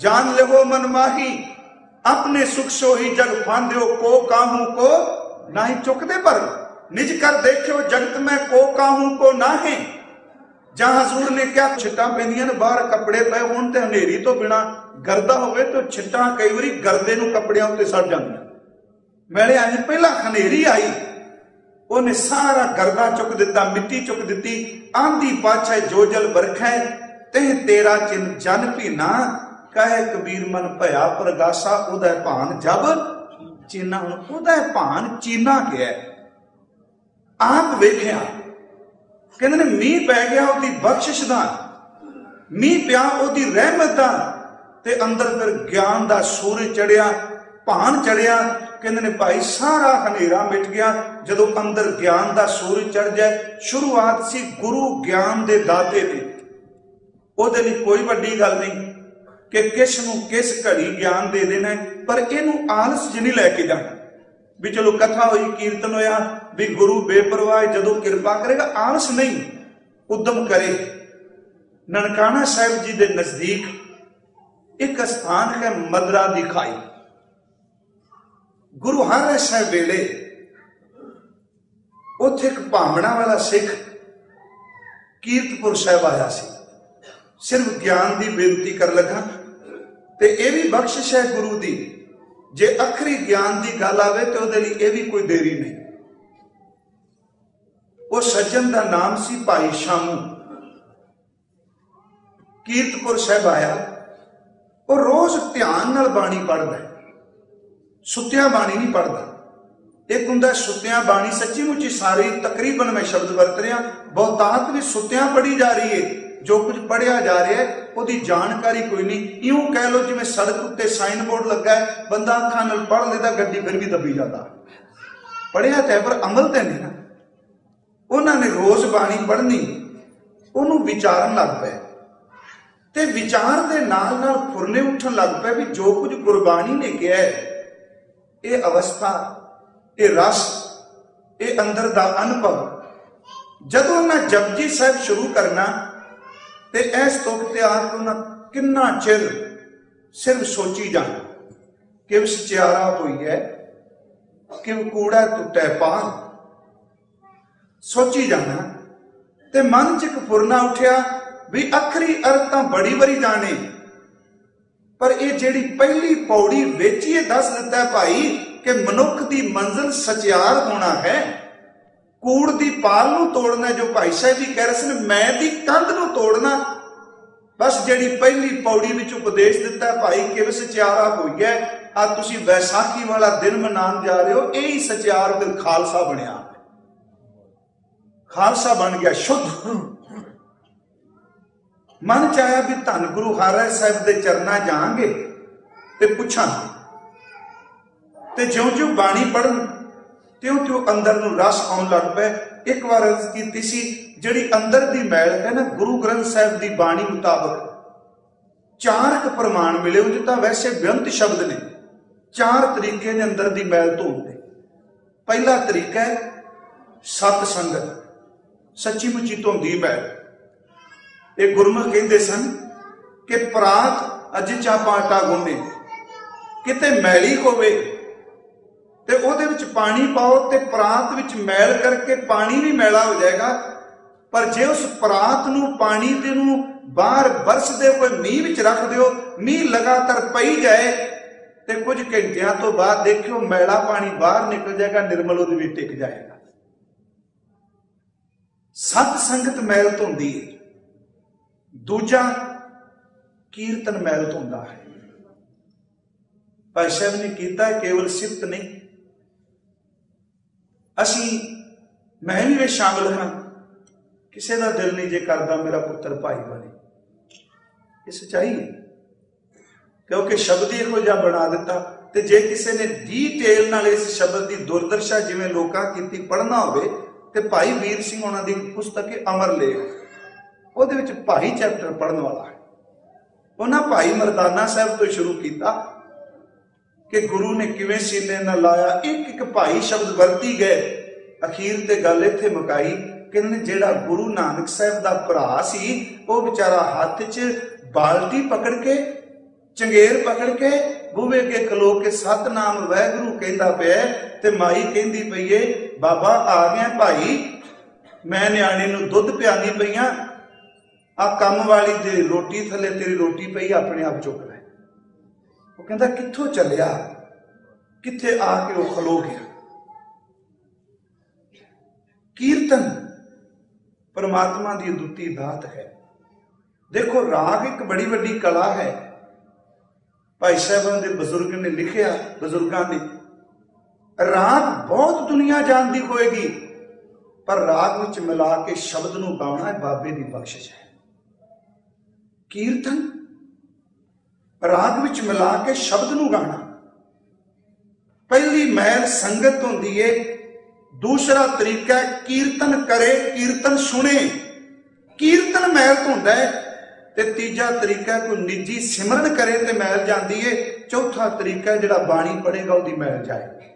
जान लेवो मन माही, अपने सुख सोही जग फांदियो, को काहू को नाही चुकदे भरम। निज कर देखियो जगत में को काहू को ना है। जहां हजूर ने क्या छिट्टां पैंदियां ने, बाहर कपड़े पे होण ते हनेरी तो बिना गर्दा होवे तो छिट्टां कई बारी गर्दे नूं कपड़ियां उत्ते सड़ जांदियां। मेले आई पहला खनेरी आई, उन्हें सारा गर्दा चुक दिता, मिट्टी चुक दी। आंधी पाछे जो जल बरखै, तेह तेरा चिन्ह जन भीना, कहे कबीर मन भया प्रगासा, उदय भान जब चीना। हुण उदय भान चीना क्या है? आप वेख्या, कहते ने मीह पै गया उसकी बख्शिश दा, मीह पिया उसकी रहमत दा, ते अंदर फिर ज्ञान दा सूरज चढ़िया। ਭਾਣ ਚੜਿਆ। ਕਹਿੰਦੇ ਨੇ ਭਾਈ ਸਾਰਾ ਹਨੇਰਾ ਮਿਟ ਗਿਆ ਜਦੋਂ ਅੰਦਰ ਗਿਆਨ ਦਾ ਸੂਰਜ ਚੜ ਜਾਏ। ਸ਼ੁਰੂਆਤ ਸੀ ਗੁਰੂ ਗਿਆਨ ਦੇ ਦਾਤੇ ਦੀ। ਉਹਦੇ ਲਈ ਕੋਈ ਵੱਡੀ ਗੱਲ ਨਹੀਂ ਕਿ ਕਿਸ ਨੂੰ ਕਿਸ ਘੜੀ ਗਿਆਨ ਦੇ ਦੇਣਾ, ਪਰ ਇਹਨੂੰ ਆਲਸ ਚ ਨਹੀਂ ਲੈ ਕੇ ਜਾਣਾ ਵੀ ਚਲੋ ਕਥਾ ਹੋਈ, ਕੀਰਤਨ ਹੋਇਆ, ਵੀ ਗੁਰੂ ਬੇਪਰਵਾਹ ਜਦੋਂ ਕਿਰਪਾ ਕਰੇਗਾ। ਆਲਸ ਨਹੀਂ, ਉਦਮ ਕਰੇ। ਨਨਕਾਣਾ ਸਾਹਿਬ ਜੀ ਦੇ ਨਜ਼ਦੀਕ ਇੱਕ ਸਥਾਨ ਹੈ ਮਦਰਾ ਦੀ ਖਾਈ। ਗੁਰੂ ਹਰਿ ਸਾਹਿਬ ਵੇਲੇ ਉੱਥੇ ਇੱਕ ਭਾਮਣਾ ਵਾਲਾ ਸਿੱਖ ਕੀਰਤਪੁਰ ਸਾਹਿਬ ਆਇਆ ਸੀ। ਸਿਰਫ ਗਿਆਨ ਦੀ ਬੇਨਤੀ ਕਰ ਲਗਾ, ਤੇ ਇਹ ਵੀ ਬਖਸ਼ਿਸ਼ ਹੈ ਗੁਰੂ ਦੀ। ਜੇ ਅਖਰੀ ਗਿਆਨ ਦੀ ਗੱਲ ਆਵੇ ਤੇ ਉਹਦੇ ਲਈ ਇਹ ਵੀ ਕੋਈ ਦੇਰੀ ਨਹੀਂ। ਉਹ ਸੱਜਣ ਦਾ ਨਾਮ ਸੀ ਭਾਈ ਸ਼ਾਮੂ। ਕੀਰਤਪੁਰ ਸਾਹਿਬ ਆਇਆ। ਉਹ ਰੋਜ਼ ਧਿਆਨ ਨਾਲ ਬਾਣੀ ਪੜ੍ਹਦਾ, ਸੁੱਤਿਆਂ ਬਾਣੀ ਨਹੀਂ ਪੜ੍ਹਦਾ। ਇੱਕ ਹੁੰਦਾ ਸੁੱਤਿਆਂ ਬਾਣੀ, ਸੱਚੀ ਮੁੱਚੀ ਸਾਰੀ ਤਕਰੀਬਨ ਮੈਂ ਸ਼ਬਦ ਵਰਤ ਰਿਹਾ, ਬਹੁਤਾਤ ਵੀ ਸੁੱਤਿਆਂ ਪੜ੍ਹੀ ਜਾ ਰਹੀ ਹੈ। ਜੋ ਕੁਝ ਪੜ੍ਹਿਆ ਜਾ ਰਿਹਾ ਹੈ ਉਹਦੀ ਜਾਣਕਾਰੀ ਕੋਈ ਨਹੀਂ। ਇਉਂ ਕਹਿ ਲਓ ਜਿਵੇਂ ਸੜਕ ਉੱਤੇ ਸਾਈਨ ਬੋਰਡ ਲੱਗਾ ਹੈ, ਬੰਦਾ ਅੱਖਾਂ ਨਾਲ ਪੜ੍ਹ ਲੈਂਦਾ, ਗੱਡੀ ਫਿਰ ਵੀ ਦੱਬੀ ਜਾਂਦਾ। ਪੜ੍ਹਿਆ ਤਾਂ ਪਰ ਅਮਲ ਤੇ ਨਹੀਂ ਨਾ। ਉਹਨਾਂ ਨੇ ਰੋਜ਼ ਬਾਣੀ ਪੜ੍ਹਨੀ, ਉਹਨੂੰ ਵਿਚਾਰਨ ਲੱਗ ਪਏ, ਤੇ ਵਿਚਾਰ ਦੇ ਨਾਲ ਨਾਲ ਫੁਰਨੇ ਉੱਠਣ ਲੱਗ ਪਏ ਵੀ ਜੋ ਕੁਝ ਗੁਰਬਾਣੀ ਨੇ ਕਿਹਾ ਹੈ, ਇਹ ਅਵਸਥਾ, ਇਹ ਰਸ, ਇਹ ਅੰਦਰ ਦਾ ਅਨੁਭਵ। ਜਦੋਂ ਉਹਨਾਂ ਜਪਜੀ ਸਾਹਿਬ ਸ਼ੁਰੂ ਕਰਨਾ ਤੇ ਇਸ ਤੁਕ ਤੇ ਆ ਕੇ ਉਹਨਾਂ ਕਿੰਨਾ ਚਿਰ ਸਿਰਫ ਸੋਚੀ ਜਾਣਾ ਕਿ ਸਚਿਆਰਾ ਹੋਈ ਹੈ, ਕਿ ਕੂੜਾ ਟੁੱਟੈ ਪਾਰ। ਸੋਚੀ ਜਾਣਾ ਤੇ ਮਨ ਚ ਇੱਕ ਫੁਰਨਾ ਉੱਠਿਆ ਵੀ ਅਖਰੀ ਅਰਥ ਤਾਂ ਬੜੀ ਵਾਰੀ ਜਾਣੇ, ਪਰ ਇਹ ਜਿਹੜੀ ਪਹਿਲੀ ਪੌੜੀ ਵਿੱਚ ਹੀ ਦੱਸ ਦਿੱਤਾ ਭਾਈ ਕਿ ਮਨੁੱਖ ਦੀ ਮੰਜ਼ਿਲ ਸਚਿਆਰ ਹੋਣਾ ਹੈ। ਕੂੜ ਦੀ ਪਾਲ ਨੂੰ ਤੋੜਨਾ, ਜੋ ਭਾਈ ਸਾਹਿਬ ਜੀ ਕਹਿ ਰਹੇ ਸਨ, ਮੈਂ ਦੀ ਕੰਧ ਨੂੰ ਤੋੜਨਾ। ਬਸ ਜਿਹੜੀ ਪਹਿਲੀ ਪੌੜੀ ਵਿੱਚ ਉਪਦੇਸ਼ ਦਿੱਤਾ ਭਾਈ ਕਿ ਸਚਿਆਰਾ ਹੋਈ ਹੈ। ਆ ਤੁਸੀਂ ਵੈਸਾਖੀ ਵਾਲਾ ਦਿਨ ਮਨਾਉਣ ਜਾ ਰਹੇ ਹੋ, ਇਹ ਹੀ ਸਚਿਆਰ ਫਿਰ ਖਾਲਸਾ ਬਣਿਆ। ਖਾਲਸਾ ਬਣ ਗਿਆ ਸ਼ੁੱਧ। ਮਨ ਚ ਆਇਆ ਵੀ ਧੰਨ ਗੁਰੂ ਹਰਿ ਸਾਹਿਬ ਦੇ ਚਰਨਾਂ ਜਾਵਾਂਗੇ ਤੇ ਪੁੱਛਾਂਗੇ। ਤੇ ਜਿਉਂ-ਜਿਉਂ ਬਾਣੀ ਪੜ੍ਹਨ ਤਿਉਂ-ਤਿਉਂ ਅੰਦਰ ਨੂੰ ਰਸ ਆਉਣ ਲੱਗ ਪਏ। ਇੱਕ ਵਾਰ ਅਰਜ਼ ਕੀਤੀ ਸੀ, ਜਿਹੜੀ ਅੰਦਰ ਦੀ ਮੈਲ ਹੈ ਨਾ, ਗੁਰੂ ਗ੍ਰੰਥ ਸਾਹਿਬ ਦੀ ਬਾਣੀ ਮੁਤਾਬਕ 4 ਪ੍ਰਮਾਣ ਮਿਲੇ। ਉਂਝ ਤਾਂ ਵੈਸੇ ਬੇਅੰਤ ਸ਼ਬਦ ਨੇ। 4 ਤਰੀਕੇ ਨੇ ਅੰਦਰ ਦੀ ਮੈਲ ਧੋਣ ਦੇ। ਪਹਿਲਾ ਤਰੀਕਾ ਹੈ ਸਤ ਸੰਗਤ, ਸੱਚੀ ਮੁੱਚੀ ਧੋਂਦੀ ਮੈਲ। ਇਹ ਗੁਰਮੁਖ ਕਹਿੰਦੇ ਸਨ ਕਿ ਪ੍ਰਾਤ ਅਜ ਚਾਪਾ ਆਟਾ ਗੁੰਨੇ, ਕਿਤੇ ਮੈਲੀ ਹੋਵੇ ਤੇ ਉਹਦੇ ਵਿੱਚ ਪਾਣੀ ਪਾਓ ਤੇ ਪ੍ਰਾਤ ਵਿੱਚ ਮੈਲ ਕਰਕੇ ਪਾਣੀ ਵੀ ਮੈਲਾ ਹੋ ਜਾਏਗਾ। ਪਰ ਜੇ ਉਸ ਪ੍ਰਾਤ ਨੂੰ ਪਾਣੀ ਦੇ ਨੂੰ ਬਾਹਰ ਬਰਸਦੇ ਹੋਏ ਮੀਂਹ ਵਿੱਚ ਰੱਖ ਦਿਓ, ਮੀਂਹ ਲਗਾਤਾਰ ਪਈ ਜਾਏ ਤੇ ਕੁਝ ਘੰਟਿਆਂ ਤੋਂ ਬਾਅਦ ਦੇਖਿਓ ਮੈਲਾ ਪਾਣੀ ਬਾਹਰ ਨਿਕਲ ਜਾਏਗਾ, ਨਿਰਮਲ ਉਹਦੇ ਵਿੱਚ ਟਿਕ ਜਾਏਗਾ। ਸਤ ਸੰਗਤ ਮੈਲ ਧੋਂਦੀ ਹੈ। ਦੂਜਾ ਕੀਰਤਨ ਮੈਲ ਧੋਂਦਾ ਹੈ। ਭਾਈ ਸਾਹਿਬ ਨੇ ਕੀਤਾ ਕੇਵਲ ਸਿਫਤ ਨਹੀਂ। ਅਸੀਂ, ਮੈਂ ਵੀ ਸ਼ਾਮਿਲ ਹਾਂ, ਕਿਸੇ ਦਾ ਦਿਲ ਨਹੀਂ ਜੇ ਕਰਦਾ ਮੇਰਾ ਪੁੱਤਰ ਭਾਈ ਬਣੇ। ਇਹ ਸੱਚਾਈ ਹੈ, ਕਿਉਂਕਿ ਸ਼ਬਦ ਹੀ ਇਹੋ ਜਿਹਾ ਬਣਾ ਦਿੱਤਾ। ਤੇ ਜੇ ਕਿਸੇ ਨੇ ਡੀਟੇਲ ਨਾਲ ਇਸ ਸ਼ਬਦ ਦੀ ਦੁਰਦਰਸ਼ਾ ਜਿਵੇਂ ਲੋਕਾਂ ਕੀਤੀ ਪੜ੍ਹਨਾ ਹੋਵੇ, ਤੇ ਭਾਈ ਵੀਰ ਸਿੰਘ ਉਹਨਾਂ ਦੀ ਪੁਸਤਕ ਹੈ ਅਮਰ ਲੇਖ, ਉਹਦੇ ਵਿੱਚ ਭਾਈ ਚੈਪਟਰ ਪੜ੍ਹਨ ਵਾਲਾ ਹੈ। ਉਹਨਾਂ ਭਾਈ ਮਰਦਾਨਾ ਸਾਹਿਬ ਤੋਂ ਸ਼ੁਰੂ ਕੀਤਾ ਕਿ ਗੁਰੂ ਨੇ ਕਿਵੇਂ ਸੀਨੇ ਨਾਲ ਲਾਇਆ, ਇੱਕ ਇੱਕ ਭਾਈ ਸ਼ਬਦ ਵਰਤੀ ਗਏ। ਅਖੀਰ ਤੇ ਗੱਲ ਇੱਥੇ ਮੁਕਾਈ, ਕਹਿੰਦੇ ਜਿਹੜਾ ਗੁਰੂ ਨਾਨਕ ਸਾਹਿਬ ਦਾ ਭਰਾ ਸੀ, ਉਹ ਵਿਚਾਰਾ ਹੱਥ 'ਚ ਬਾਲਟੀ ਪਕੜ ਕੇ, ਚੰਗੇਰ ਪਕੜ ਕੇ ਬੂਹੇ ਅੱਗੇ ਖਲੋ ਕੇ ਸਤਨਾਮ ਵਾਹਿਗੁਰੂ ਕਹਿੰਦਾ ਪਿਆ, ਤੇ ਮਾਈ ਕਹਿੰਦੀ ਪਈ ਏ ਬਾਬਾ ਆ ਗਿਆ ਭਾਈ, ਮੈਂ ਨਿਆਣੇ ਨੂੰ ਦੁੱਧ ਪਿਆਉਂਦੀ ਪਈਆਂ, ਆ ਕੰਮ ਵਾਲੀ ਦੇ ਰੋਟੀ ਥੱਲੇ ਤੇਰੀ ਰੋਟੀ ਪਈ, ਆਪਣੇ ਆਪ ਚੁੱਕ ਲੈ। ਉਹ ਕਹਿੰਦਾ ਕਿੱਥੋਂ ਚੱਲਿਆ, ਕਿੱਥੇ ਆ ਕੇ ਉਹ ਖਲੋ ਗਿਆ। ਕੀਰਤਨ ਪਰਮਾਤਮਾ ਦੀ ਦੁੱਤੀ ਦਾਤ ਹੈ। ਦੇਖੋ ਰਾਗ ਇੱਕ ਬੜੀ ਵੱਡੀ ਕਲਾ ਹੈ। ਭਾਈ ਸਾਹਿਬਾਂ ਦੇ ਬਜ਼ੁਰਗ ਨੇ ਲਿਖਿਆ, ਬਜ਼ੁਰਗਾਂ ਨੇ, ਰਾਗ ਬਹੁਤ ਦੁਨੀਆ ਜਾਣਦੀ ਹੋਏਗੀ, ਪਰ ਰਾਗ ਵਿੱਚ ਮਿਲਾ ਕੇ ਸ਼ਬਦ ਨੂੰ ਗਾਉਣਾ ਬਾਬੇ ਦੀ ਬਖਸ਼ਿਸ਼ ਹੈ। ਕੀਰਤਨ ਰਾਗ ਵਿੱਚ ਮਿਲਾ ਕੇ ਸ਼ਬਦ ਨੂੰ ਗਾਣਾ, पहली महल संगत होंदी है, दूसरा तरीका कीर्तन करे, कीर्तन सुने, कीर्तन महल तो होंदा है, ते तीजा तरीका कोई निजी सिमरन करे ते महल जाती है, चौथा तरीका जिहड़ा बाणी पढ़ेगा उसकी महल जाएगी।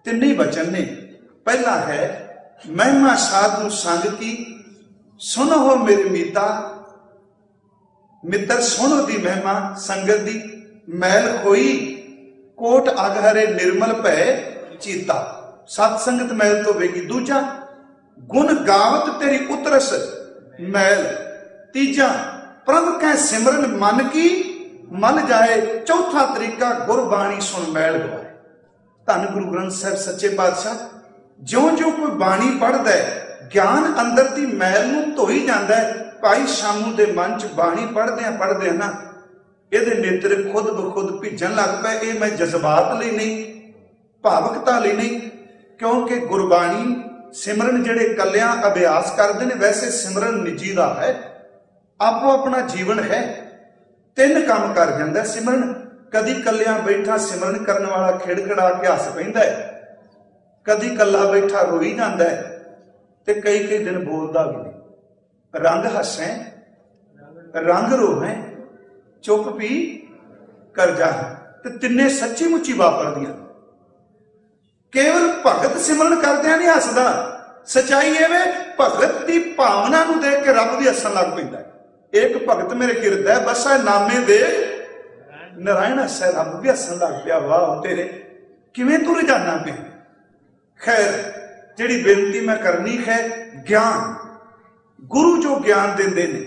तीन ही वचन ने। पहला है महिमा साधु संगति, सुनो हो मेरे मीता, मित्र सुनो दी महिमा संगत दी, महल खोई कोट अगहरे निर्मल भै चीता, सत्संगत महल तो वेगी। दूजा गुण गावत तेरी उतरस महल, तीजा प्रभ कै सिमरन मन की मल जाए, चौथा तरीका गुरबाणी सुन महल गवाए। धन गुरु ग्रंथ साहिब सच्चे पातशाह ज्यों ज्यों कोई बाणी पढ़दा है ज्ञान अंदर दी मैल नूं धोई जांदा है। भाई शामू दे मन च बाणी पढ़दे ना इहदे नेत्र खुद बखुद भिजन लग पए। ये मैं जज्बात लई नहीं, भावकता लई नहीं, क्योंकि गुरबाणी सिमरन जिहड़े कलियां अभ्यास करदे ने, वैसे सिमरन निजी दा है, आपो अपना जीवन है। तीन काम कर जांदा सिमरन। कदी कलियां बैठा सिमरन करने वाला खिड़खड़ा के हस पैंदा है, कदी कला बैठा रोई जांदा है, ते कई कई दिन बोलदा भी नहीं। रंग हसें रंग रोहें चुप भी कर जाए, ते तिन्ने सच्ची मुच्ची वापरदियां। केवल भगत सिमरन करदियां नहीं हसदा, सच्चाई ये वे भगत की भावना नूं देख के रब भी हसन लग पैंदा है। एक भगत मेरे गिरदा है बसा नामे दे नारायण हस्सा, रब भी हसन लग पिया, वाह तेरे किवें तू रजाना पे। खैर जिहड़ी बेनती मैं करनी है, ज्ञान गुरु जो ज्ञान देंदे ने।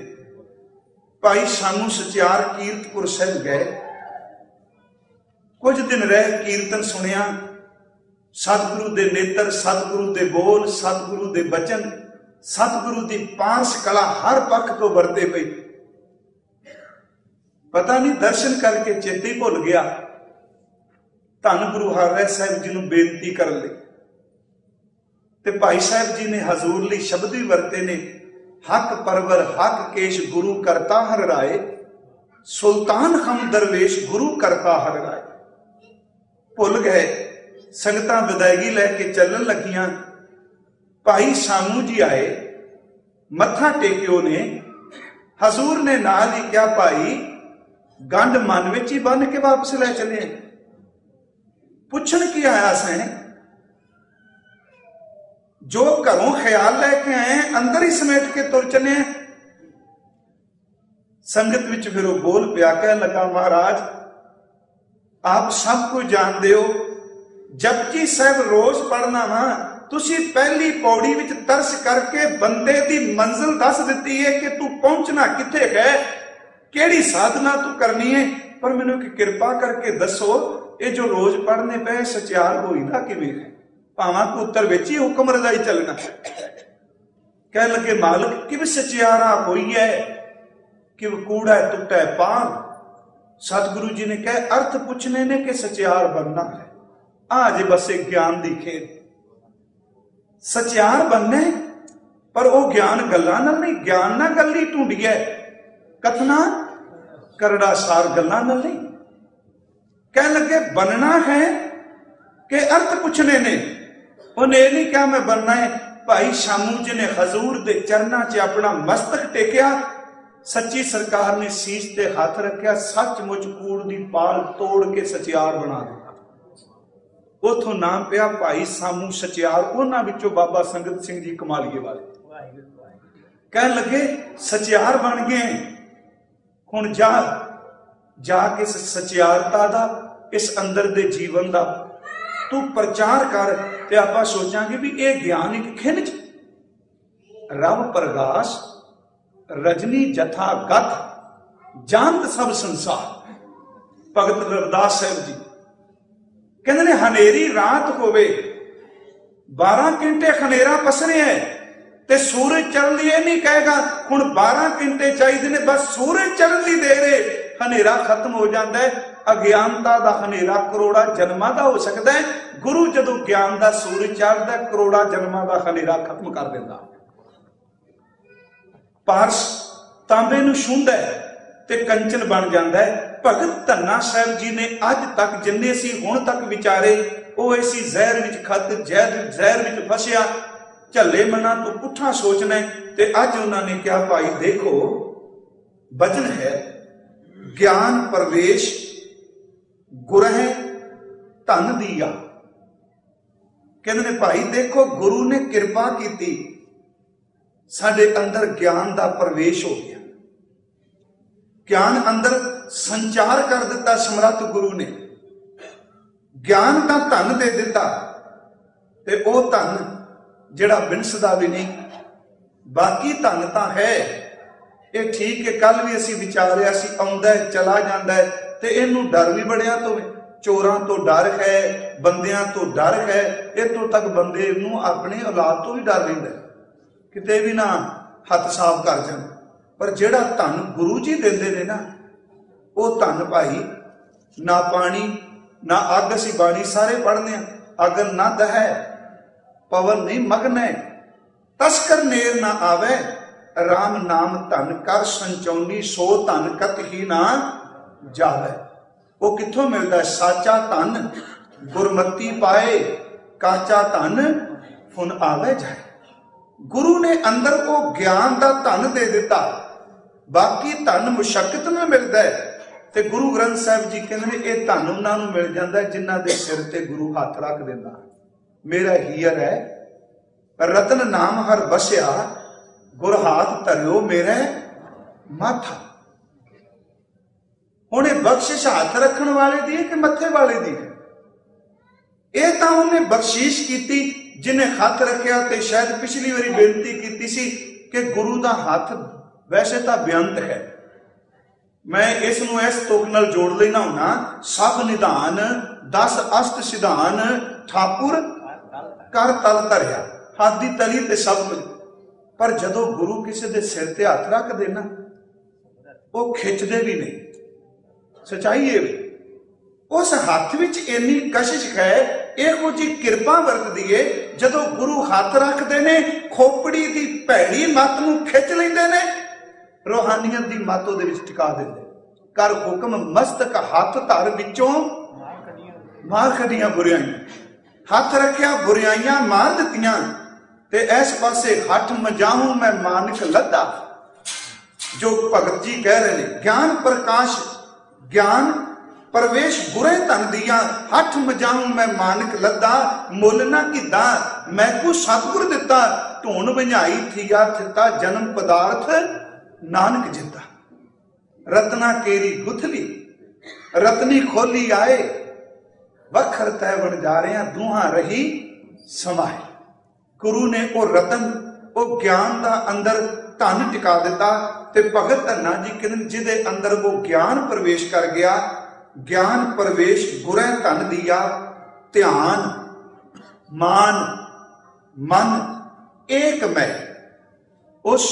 भाई शामू सचियार कीरतपुर साहिब गए, कुछ दिन रह कीर्तन सुनिया, सतगुरु दे नेत्र, सतगुरु दे बोल, सतगुरु दे बचन, सतगुरु दी पांच कला हर पक्ष तो वरते पई। पता नहीं दर्शन करके चेते भुल गया। धन गुरु हरराय साहिब जी नूं बेनती कर लई, ते भाई साहब जी ने हजूर लई शब्द भी वरते ने, हक परवर हक केश गुरु करता हर राय, सुल्तान हम दरवेश गुरु करता हर राय। भुल गए। संगतां विदायगी लैके चलन लगियां, भाई शामू जी आए, मत्था टेकियो ने, हजूर ने नाल ही क्या भाई गंढ मन विच ही बन के वापस लै चले। पुछण की आया सैं, जो घरों ख्याल लैके आए अंदर ही समेट के तुर चले। संगत विच फिर वो बोल पिया, कह लगा महाराज आप सब कुछ जानते हो, जपजी साहिब रोज पढ़ना वा, तुसी पहली पौड़ी विच तरस करके बंदे दी मंजिल दस दिती है कि तू पहुंचना किथे है, केड़ी साधना तू करनी है, पर मैनू कृपा करके दसो ये जो रोज पढ़ने पे सचियार होईदा किवें है, भावां पुत्तर विच ही हुक्म रजाई चलना। कह लगे मालिक कि सचियारा होई है कि कूड़ा टुटा पान। सतगुरु जी ने कहा अर्थ पूछने ने कि सचियार बनना है, आज बस एक ज्ञान दी खेद। सचियार बनने पर वो ज्ञान गल्लां नाल नहीं, ज्ञान ना गल्ली ढूंढिए, कथना करड़ा सार गल्लां नाल नहीं। कह लगे बनना है कि अर्थ पूछने ने, उन्हें नहीं क्या मैं बनना है। भाई शामू जी ने हजूर दे चरणा च अपना मस्तक टेकिया, सच्ची सरकार ने शीश ते हाथ रखा, सचमुच कूड़ दी पाल तोड़ के सचियार बना दिया। उथों नाम पिया भाई सामू सचियार, उन्हां विचों बाबा संगत सिंह जी कमालिए वाले। कह लगे सचियार बन गए, हुण जाके सचियारता दा इस अंदर दे जीवन दा तू प्रचार कर, ते आपां सोचांगे भी ये ज्ञान एक खिंच। रब प्रगाश रजनी जथा गथ जानत सब संसार। भगत रविदास साहिब जी कहते ने हनेरी रात होवे 12 घंटे खनेरा पसरे है, ते सूरज चढ़न दी नहीं कहेगा हुण 12 घंटे चाहिए ने, बस सूरज चढ़न दी देर है, हनेरा खत्म हो जाता है। अज्ञानता दा हनेरा करोड़ा जन्मां दा हो सकता है, गुरु जदों ज्ञान दा सूरज चढ़दा करोड़ा जन्मां दा हनेरा खत्म कर दिंदा। पारस तांबे नूं छूंदा है ते कंचन बन जाता है, भगत धन्ना साहब जी ने अज तक जिन्ने सी हुण तक विचारे वो इसी जहर विच खत जहर विच फसिया झल्ले मना तू पुठा सोचना ते अज उन्होंने क्या भाई देखो वचन है ज्ञान प्रवेश गुरह धन दिया। कहते ने भाई देखो गुरु ने कृपा की साडे अंदर ज्ञान का प्रवेश हो गया, ज्ञान अंदर संचार कर दिता। समर्थ गुरु ने ज्ञान का धन दे दिता ते वो धन जिहड़ा बिनसदा भी नहीं। बाकी धन तो है ये ठीक है, कल भी असी विचारिया सी आउंदा है चला जाता है ते इहनूं डर भी बड़िया तो चोरां तो डर है, बंदियां तो डर है, इतों तक बंदे नूं अपने औलाद तो भी डर रहिंदा किते भी ना हथ साफ कर जाण। पर जिहड़ा धन गुरु जी देंदे ने ना वो धन भाई ना पानी ना अग। असी बाणी सारे पढ़ने अगर नद है पवन नहीं मगन है, तस्कर नेर ना आवे, राम नाम धन कर संचौनी, सो धन कत ही ना जावे। वो कित्थों मिलता है? साचा धन गुरमती पाए, काचा धन फुन आवे जाए। गुरु ने अंदर वो ज्ञान का धन दे दिता, बाकी धन मुशक्कत में मिलता है। ते गुरु ग्रंथ साहब जी कहते हैं ये धन उन्होंने मिल जाता है जिन्हों के सिर ते गुरु हाथ रख देता। मेरा हीर है रतन नाम हर बसिया, गुर हाथ धरियो मेरे माथा। हुण बख्शिश हाथ रखण वाले दी है कि मथे वाले दी है? यह तो उन्हें बख्शीश की जिन्हें हाथ रखिया। तो शायद पिछली बारी बेनती की सी कि गुरु का हाथ वैसे तो बेअंत है। मैं इसनूं इस तुक नाल जोड़ लेना होना, सब निधान 10 अष्ट सिधान ठाकुर कर तल धरिया, हाथ दी तली ते सब कुछ। पर जदों गुरु किसी दे सिर ते हथ रख देना वो खिंचदे भी नहीं। सच्चाई है उस हाथ विच इन्नी कशिश है, इहो जी कृपा वरतदी है। जदों गुरु हाथ रखते ने खोपड़ी की भैड़ी मत नूं खिंच लैंदे ने, रूहानियत की मत उहदे विच टिका दिंदे। कर हुक्म मस्तक हाथ धर विचों मार खड़ियां बुराइयां। हाथ रखिया बुराइयां मार दित्तियां ते इस पासे हठ मजाहूं मैं मानक लद्दा। जो भगत जी कह रहे हैं ज्ञान प्रकाश ज्ञान प्रवेश बुरे धन दिया, हठ मजाऊं मैं मानक लद्दा। मुल ना किदा मैं को सतगुर दिता, ढूंढ बझाई थिया थिता जन्म पदार्थ नानक जिता। रत्ना केरी गुथली रतनी खोली आए, वखर तय बन जा रहे हैं दूहा रही समाए। गुरु ने वो रतन वो ज्ञान का अंदर धन टिका दिता। ते भगत धन्ना जी कहते जिदे अंदर वो ज्ञान प्रवेश कर गया, ज्ञान प्रवेश गुरह धन दिया। ध्यान मान मन एक मैं, उस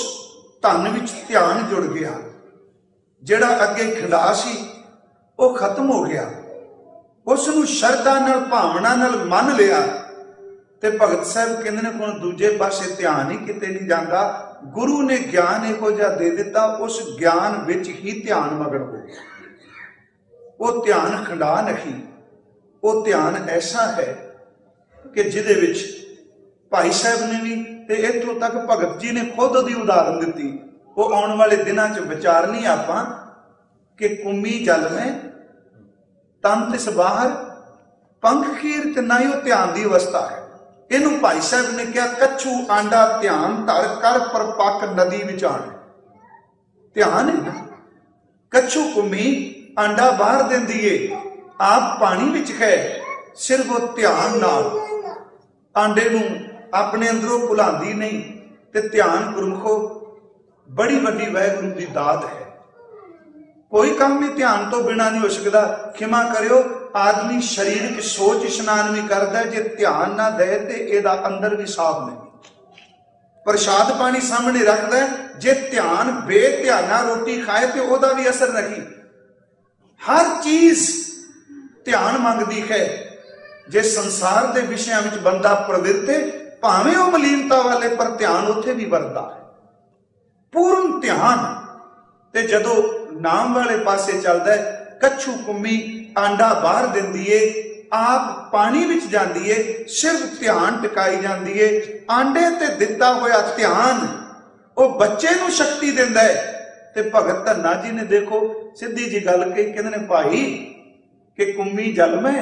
धन विच ध्यान जुड़ गया। जिहड़ा अगे खिंडा सी वो खत्म हो गया। उसनूं शरधा नाल भावना नाल मन लिया। ते भगत साहब कहते हैं हुण दूजे पासे ध्यान ही किते नहीं जाता। गुरु ने ज्ञान इहो जिहा दे दिता, उस ज्ञान विच ही ध्यान मगन हो गया। वो ध्यान खंडा नहीं, वो ध्यान ऐसा है कि जिहदे विच भाई साहब ने भी ते इत्थों तक भगत जी ने खुद उहदी उदाहरण दी। वो आने वाले दिनों च विचारनी आपां कि कुमी जल में तन तिस बाहर पंख खीर ते ना ही वो ध्यान की अवस्था है। इनू भाई साहब ने कहा कच्छू आंडा ध्यान धर कर परपक नदी विचार। ध्यान है ना, कच्छू कुमी आंडा बाहर देंदी है, आप पानी विच है, सिर्फ वो ध्यान नाल आंडे नूं अपने अंदरों भुलांदी नहीं। ते ध्यान गुरमुखो बड़ी वड्डी वाहिगुरू की दात है। कोई काम भी ध्यान तो बिना नहीं हो सकता। खिमा करियो आदमी शरीर सोच इशनान भी करता है, जे ध्यान ना दे तो एदा अंदर भी साफ नहीं। प्रसाद पानी सामने रखता है, जे ध्यान बेध्याना रोटी खाए तो ओदा भी असर नहीं। हर चीज ध्यान मंगती है। जे संसार के विषयों में बंदा प्रवृत्त है, भावें वो मलीनता वाले, पर ध्यान उत्थे भी वरदा है। पूर्ण ध्यान ते जदों नाम वाले पासे चलता है कच्छू कुम्मी आंडा बाहर दिंदी है, आप पानी विच जांदी है, सिर्फ ध्यान टिकाई जांदी है। आंडे ते दिता होया ध्यान वो बच्चे नूं शक्ति दिंदा है। ते भगत धन्ना जी ने देखो सीधी जी गल कही, कहंदे ने भाई कि कुम्मी जल में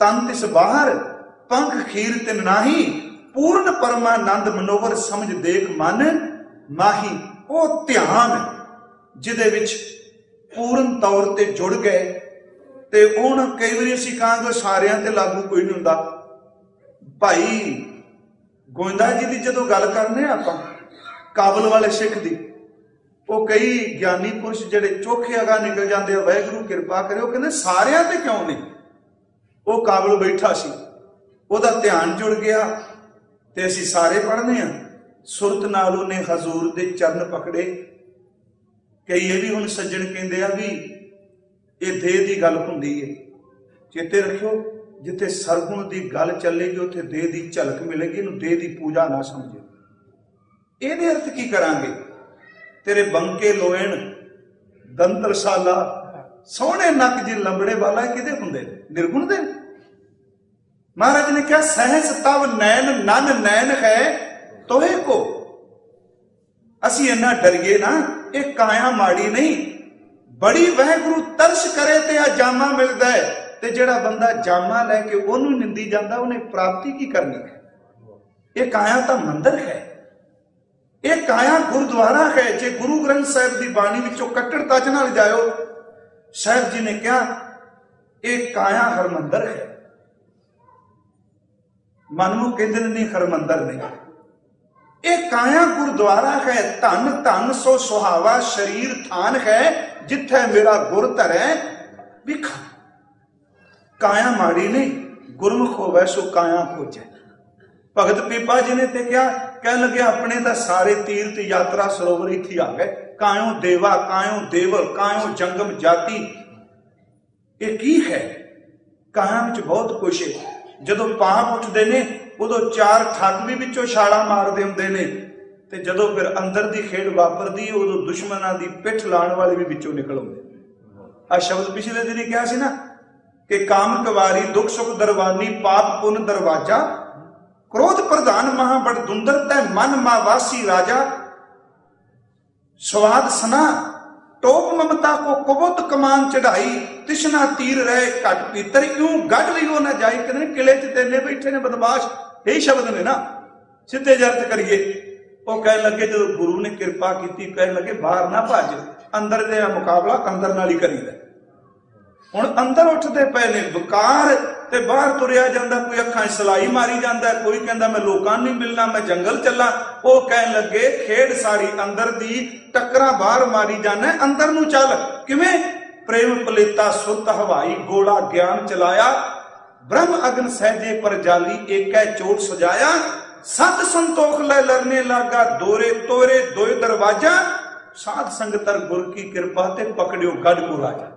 तन तिस बाहर, पंख खीर तिन नाही, पूर्ण परमानंद मनोहर समझ देख मन माही। वो ध्यान जिहदे विच पूर्ण तौर ते जुड़ गए। ते हुण कई वारी असीं कहांगे सारिਆਂ ते लागू कोई नहीं हुंदा। भाई गोविंदा जी की जदों गल करने आपां काबल वाले सिख दी, वो कई ज्ञानी पुरुष जिहड़े चोखे अगा निकल जाते हैं, वाहिगुरू किरपा करे, वो कहंदे सारिਆਂ ते क्यों नहीं। वो काबल बैठा सी, ਉਹਦਾ ध्यान जुड़ गया ते असीं सारे पढ़ने आ। सुरत नाल उहने हजूर दे चरण पकड़े। कई ये भी हुण सज्जण कहंदे आ भी ये देह की गल हुंदी है। चेते रखियो जिथे सरगुण की गल चलेगी उत्थे देह की झलक मिलेगी। इहनूं देह की पूजा ना समझो। ਇਹਦੇ अर्थ की करांगे। तेरे बंके लोएण दंत रसाला, सोहणे नक जी लंबड़े वाला किहदे हुंदे? निर्गुण दे। महाराज ने कहा सहस तव नैन नन नैन है तोहे को। असी इन्ना डरिए ना, ये काया माड़ी नहीं, बड़ी वाहिगुरू तरस करे ते आ जामा मिलदा है। ते जिहड़ा बंदा जामा लैके ओनू निंदी जांदा उन्हें प्राप्ति की करनी है। ये काया तां मंदिर है, ये काया गुरुद्वारा है। जे गुरु ग्रंथ साहिब की बाणी विचों कट्टड़ता च नाल जाओ, साहिब जी ने कहा ये काया हरमंदर है। मन नूं कहंदे नहीं हरमंदर नहीं, ये काया गुरुद्वारा है। धन धन सो सुहावा शरीर थान है, जिथे मेरा गुर धरै विखा। काया माड़ी नहीं, गुरमुख होवै सो काया खोजै। भगत पीपा जी ने ते क्या कह लगे, अपने तो सारे तीर्थ यात्रा सरोवर इत्थे आ गए। कायों देवा कायों देव कायों जंगम जाति, ये की है? काया विच बहुत कुछ है। जदों पाप उठते ने उदों चार ठग भी विचों छाला मारदे हुंदे ने, ते जदों फिर अंदर दी खेड वापरदी उदों दुश्मनां दी पिठ लाण वाले भी विचों निकल आउंदे। आ शब्द पिछले दिन कहा सी ना कि काम कवारी दुख सुख दरवानी, पाप पुन दरवाजा, क्रोध प्रधान महा बड़ दुंदर, तै मन मावासी राजा। स्वाद सना टोप ममता को कुबुत कमान चढ़ाई, तिशना तीर रहे घट पीतर, यूं गढ़ लियो न जाई। कहते किले च तेने बैठे ने बदमाश, यही शब्द ने ना, सीधे जर्त करिए। वो कह लगे जो गुरु ने कृपा की, कह लगे बाहर ना भज, अंदर दे मुकाबला अंदर नाल ही करीदा। हुण अंदर उठते पे ने विकार ते बाहर तुरिया जांदा, कोई अखां सलाई मारी जांदा, कोई कहंदा मैं लोकां नहीं मिलना, मैं जंगल चला। वो कह लगे खेड सारी अंदर दी, टक्करा बाहर मारी जाना, अंदर नूं चल। किवें? प्रेम पलेता सुरत हवाई, गोला ज्ञान चलाया, ब्रह्म अग्न सहजे पर जाली, एकै चोट सजाया, सत संतोख लै लरने लागा, दोरे तोरे दोए दरवाजा, साध संगतर गुर की कृपा ते पकड़ियो गढ़ को राजा।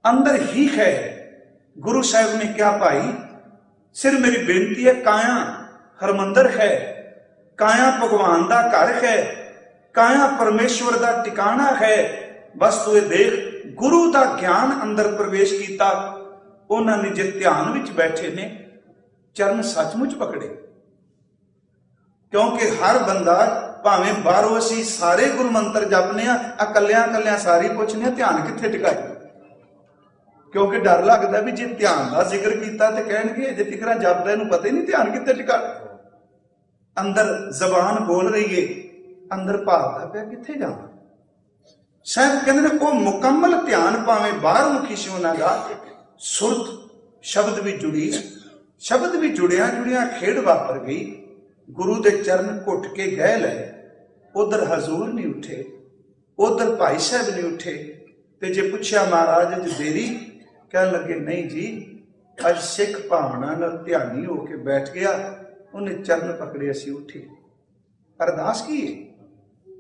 अंदर ही है। गुरु साहब ने क्या भाई, सिर मेरी बेनती है, काया हरमंदर है, काया भगवान दा घर है, काया परमेश्वर दा टिकाणा है। बस तू देख, गुरु दा ज्ञान अंदर प्रवेश किया, उन्होंने जे ध्यान विच बैठे ने चरण सचमुच पकड़े। क्योंकि हर बंदा भावें बाहरों असीं सारे गुरु मंत्र जपने आ, कलियां कलियां सारी पुछने ध्यान कित्थे टिकाई। क्योंकि डर लगता भी जे ध्यान का जिक्र किया तो कहेंगे जे तिकरा जपदा इहनूं पता ही नहीं ध्यान कित्थे टिका। अंदर जबान बोल रही है, अंदर भावदा पिया कित्थे जावां। साहब कहंदे ने वो मुकम्मल ध्यान भावें बाहर मुखी सी उन्हां दा, सुरत शब्द भी जुड़ी, शब्द भी जुड़िया जुड़िया खेड वापर गई। गुरु दे चरण घुट के गह लै, उधर हजूर नहीं उठे, उधर भाई साहब नहीं उठे। ते जे पुछया महाराज अज देरी, कह लगे नहीं जी, अज सिख भावना नाल ध्यानी होके बैठ गया, उन्हें चरण पकड़े, असी उठे। अरदास की है,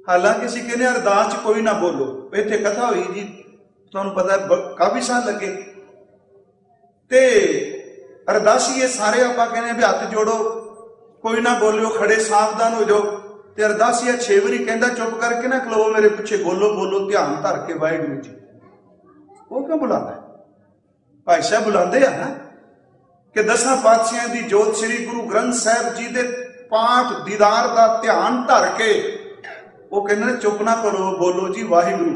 हालांकि असीं कहने अरदास च कोई ना बोलो। इत्थे कथा हुई जी, तुहानूं पता काफी साल लगे, ते अरदासीए सारे आपां कहने भी हाथ जोड़ो, कोई ना बोलियो, खड़े सावधान हो जाओ। ते अरदासीआ 6 वारी कहंदा चुप करके ना खलो मेरे पिछे, बोलो बोलो ध्यान धर के वाहिगुरू जी। वो क्यों बुलाता है? भाई साहब बुलाते हैं ना कि 10 पातशाहियां दी जोत श्री गुरु ग्रंथ साहब जी दे पाठ दीदार का ध्यान धर के वो कहते ने चुप ना करो, बोलो जी वाहिगुरु।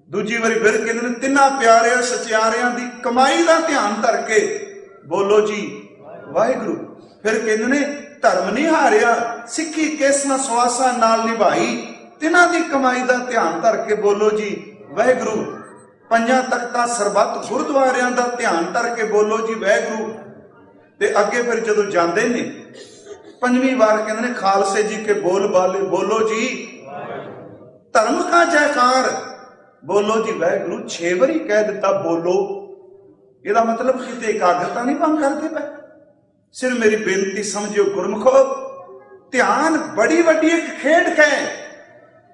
दूजी बारी फिर कहते ने तिन्ना प्यारिया सचियारियां दी कमाई का ध्यान धर के बोलो जी वाहिगुरु। फिर कहते ने धर्म नहीं हारिया, सिक्खी केसना सवासा नाल निभाई, तिन्हां दी कमाई का ध्यान धर के बोलो जी वाहिगुरु। पंजा तख्ता सरबत गुरुद्वारियां दा ध्यान धर के बोलो जी वाहिगुरु। ते अगे फिर जदों जांदे ने पंजवीं बार कहते ने खालसे जी के बोल बाले बोलो जी धर्म का जयकार बोलो जी वाहिगुरु। 6 बारी कह दिता बोलो, ਇਹਦਾ मतलब किते एकाग्रता नहीं भंग करते पे। सिर्फ मेरी बेनती समझियो गुरमुखो, ध्यान बड़ी वड्डी एक खेड है।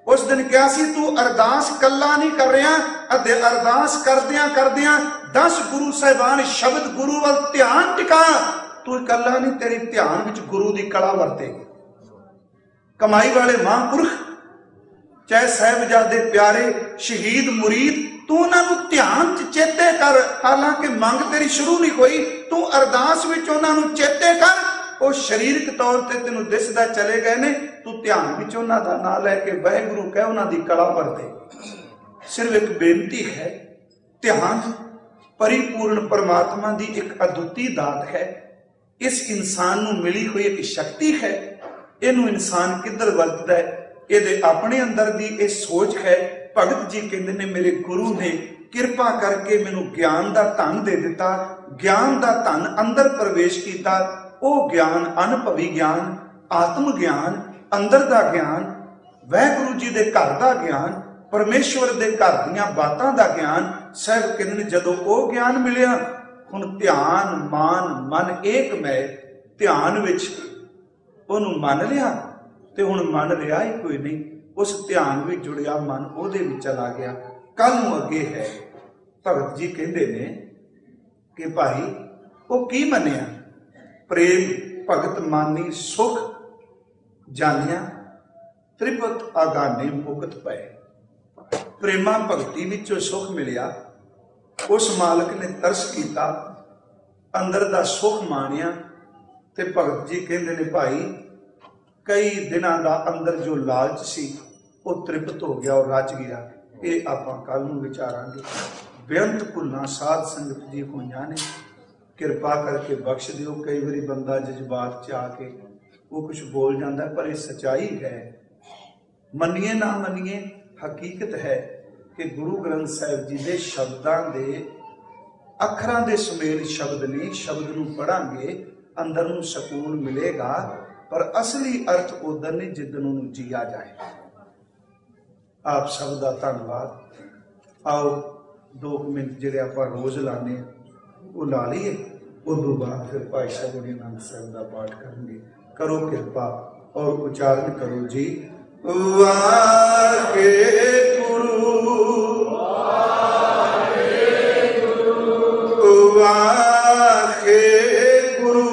उस दिन क्या सी तू अरदास कला नहीं कर रहा, अरदास करदियां करदियां 10 गुरु साहिबान शब्द गुरु वाल ध्यान टिका, तू कला नहीं, तेरी ध्यान विच गुरु की कला वरतेगी। कमाई वाले महापुरख चाहे साहिबजादे प्यारे शहीद मुरीद, तू उन्होंने ध्यान च चेते कर। हालांकि मंग तेरी शुरू नहीं होई, तू अरदास विच उन्होंने चेते कर। वो शारीरिक तौर पर तेन दिसदा चले गए ने, तू ध्यान विच उन्हां दा नाम लैके वाहिगुरु कह उन्हां दी कला वरते। सिर्फ एक बेनती है, ध्यान परिपूर्ण परमात्मा दी एक अद्वितीय दात है। इस इंसान नूं मिली हुई एक शक्ति है। इनू इंसान किधर वरतदा है, ये अपने अंदर दी ये सोच है। भगत जी कहते ने मेरे गुरु ने किरपा करके मैनू ज्ञान का धन दे दिता, ज्ञान का धन अंदर प्रवेश किया। वो ज्ञान अनुभवी ज्ञान, आत्म ज्ञान, अंदर का ज्ञान, वाहिगुरु जी के घर का ज्ञान, परमेश्वर के घर दीयां बातां का ज्ञान। साहब कहते ने जदों वो ज्ञान मिलिया, हुण ध्यान मान मन एक मैं ध्यान विच ओनू मन लिया ते हुण मन रहा ही कोई नहीं। उस ध्यान में जुड़िया मन ओहदे विच चला गया। कल नूं अगे है भगत जी कहते ने कि भाई वो की मनिया, प्रेम भगत मानी सुख जानिया त्रिपत आगाने मुकत पए। प्रेमा भगती विचों सुख मिलिया, उस मालक ने तरस किया, अंदर दा सुख माणिया। ते भगत जी कहते ने भाई कई दिनों का अंदर जो लालच सी वो तृप्त हो गया और रच गया। ये आपां कल नूं विचारांगे। बेअंत भुल्लां साध संगत जी होईयां ने, किरपा करके बख्श दिओ। कई बारी बंदा जज्बात च आके वो कुछ बोल जाता, पर यह सच्चाई है। मनिए ना मनिए, हकीकत है कि गुरु ग्रंथ साहिब जी के शब्दों के अखरां दे सुमेल शब्द ने। शब्द नूं पढ़ांगे अंदर नूं सकून मिलेगा, पर असली अर्थ उधर नहीं जिदन उन्होंने जिया जाए। आप सब का धन्यवाद। आओ 2 मिनट जिहड़े आपां रोज़ लाने वो ला लीए, उदों बाद फिर भाई साहब गुरु नानक साहब का पाठ करेंगे। करो कृपा और उच्चारण करो जी वाहे गुरु वाहे गुरु वाहे गुरु।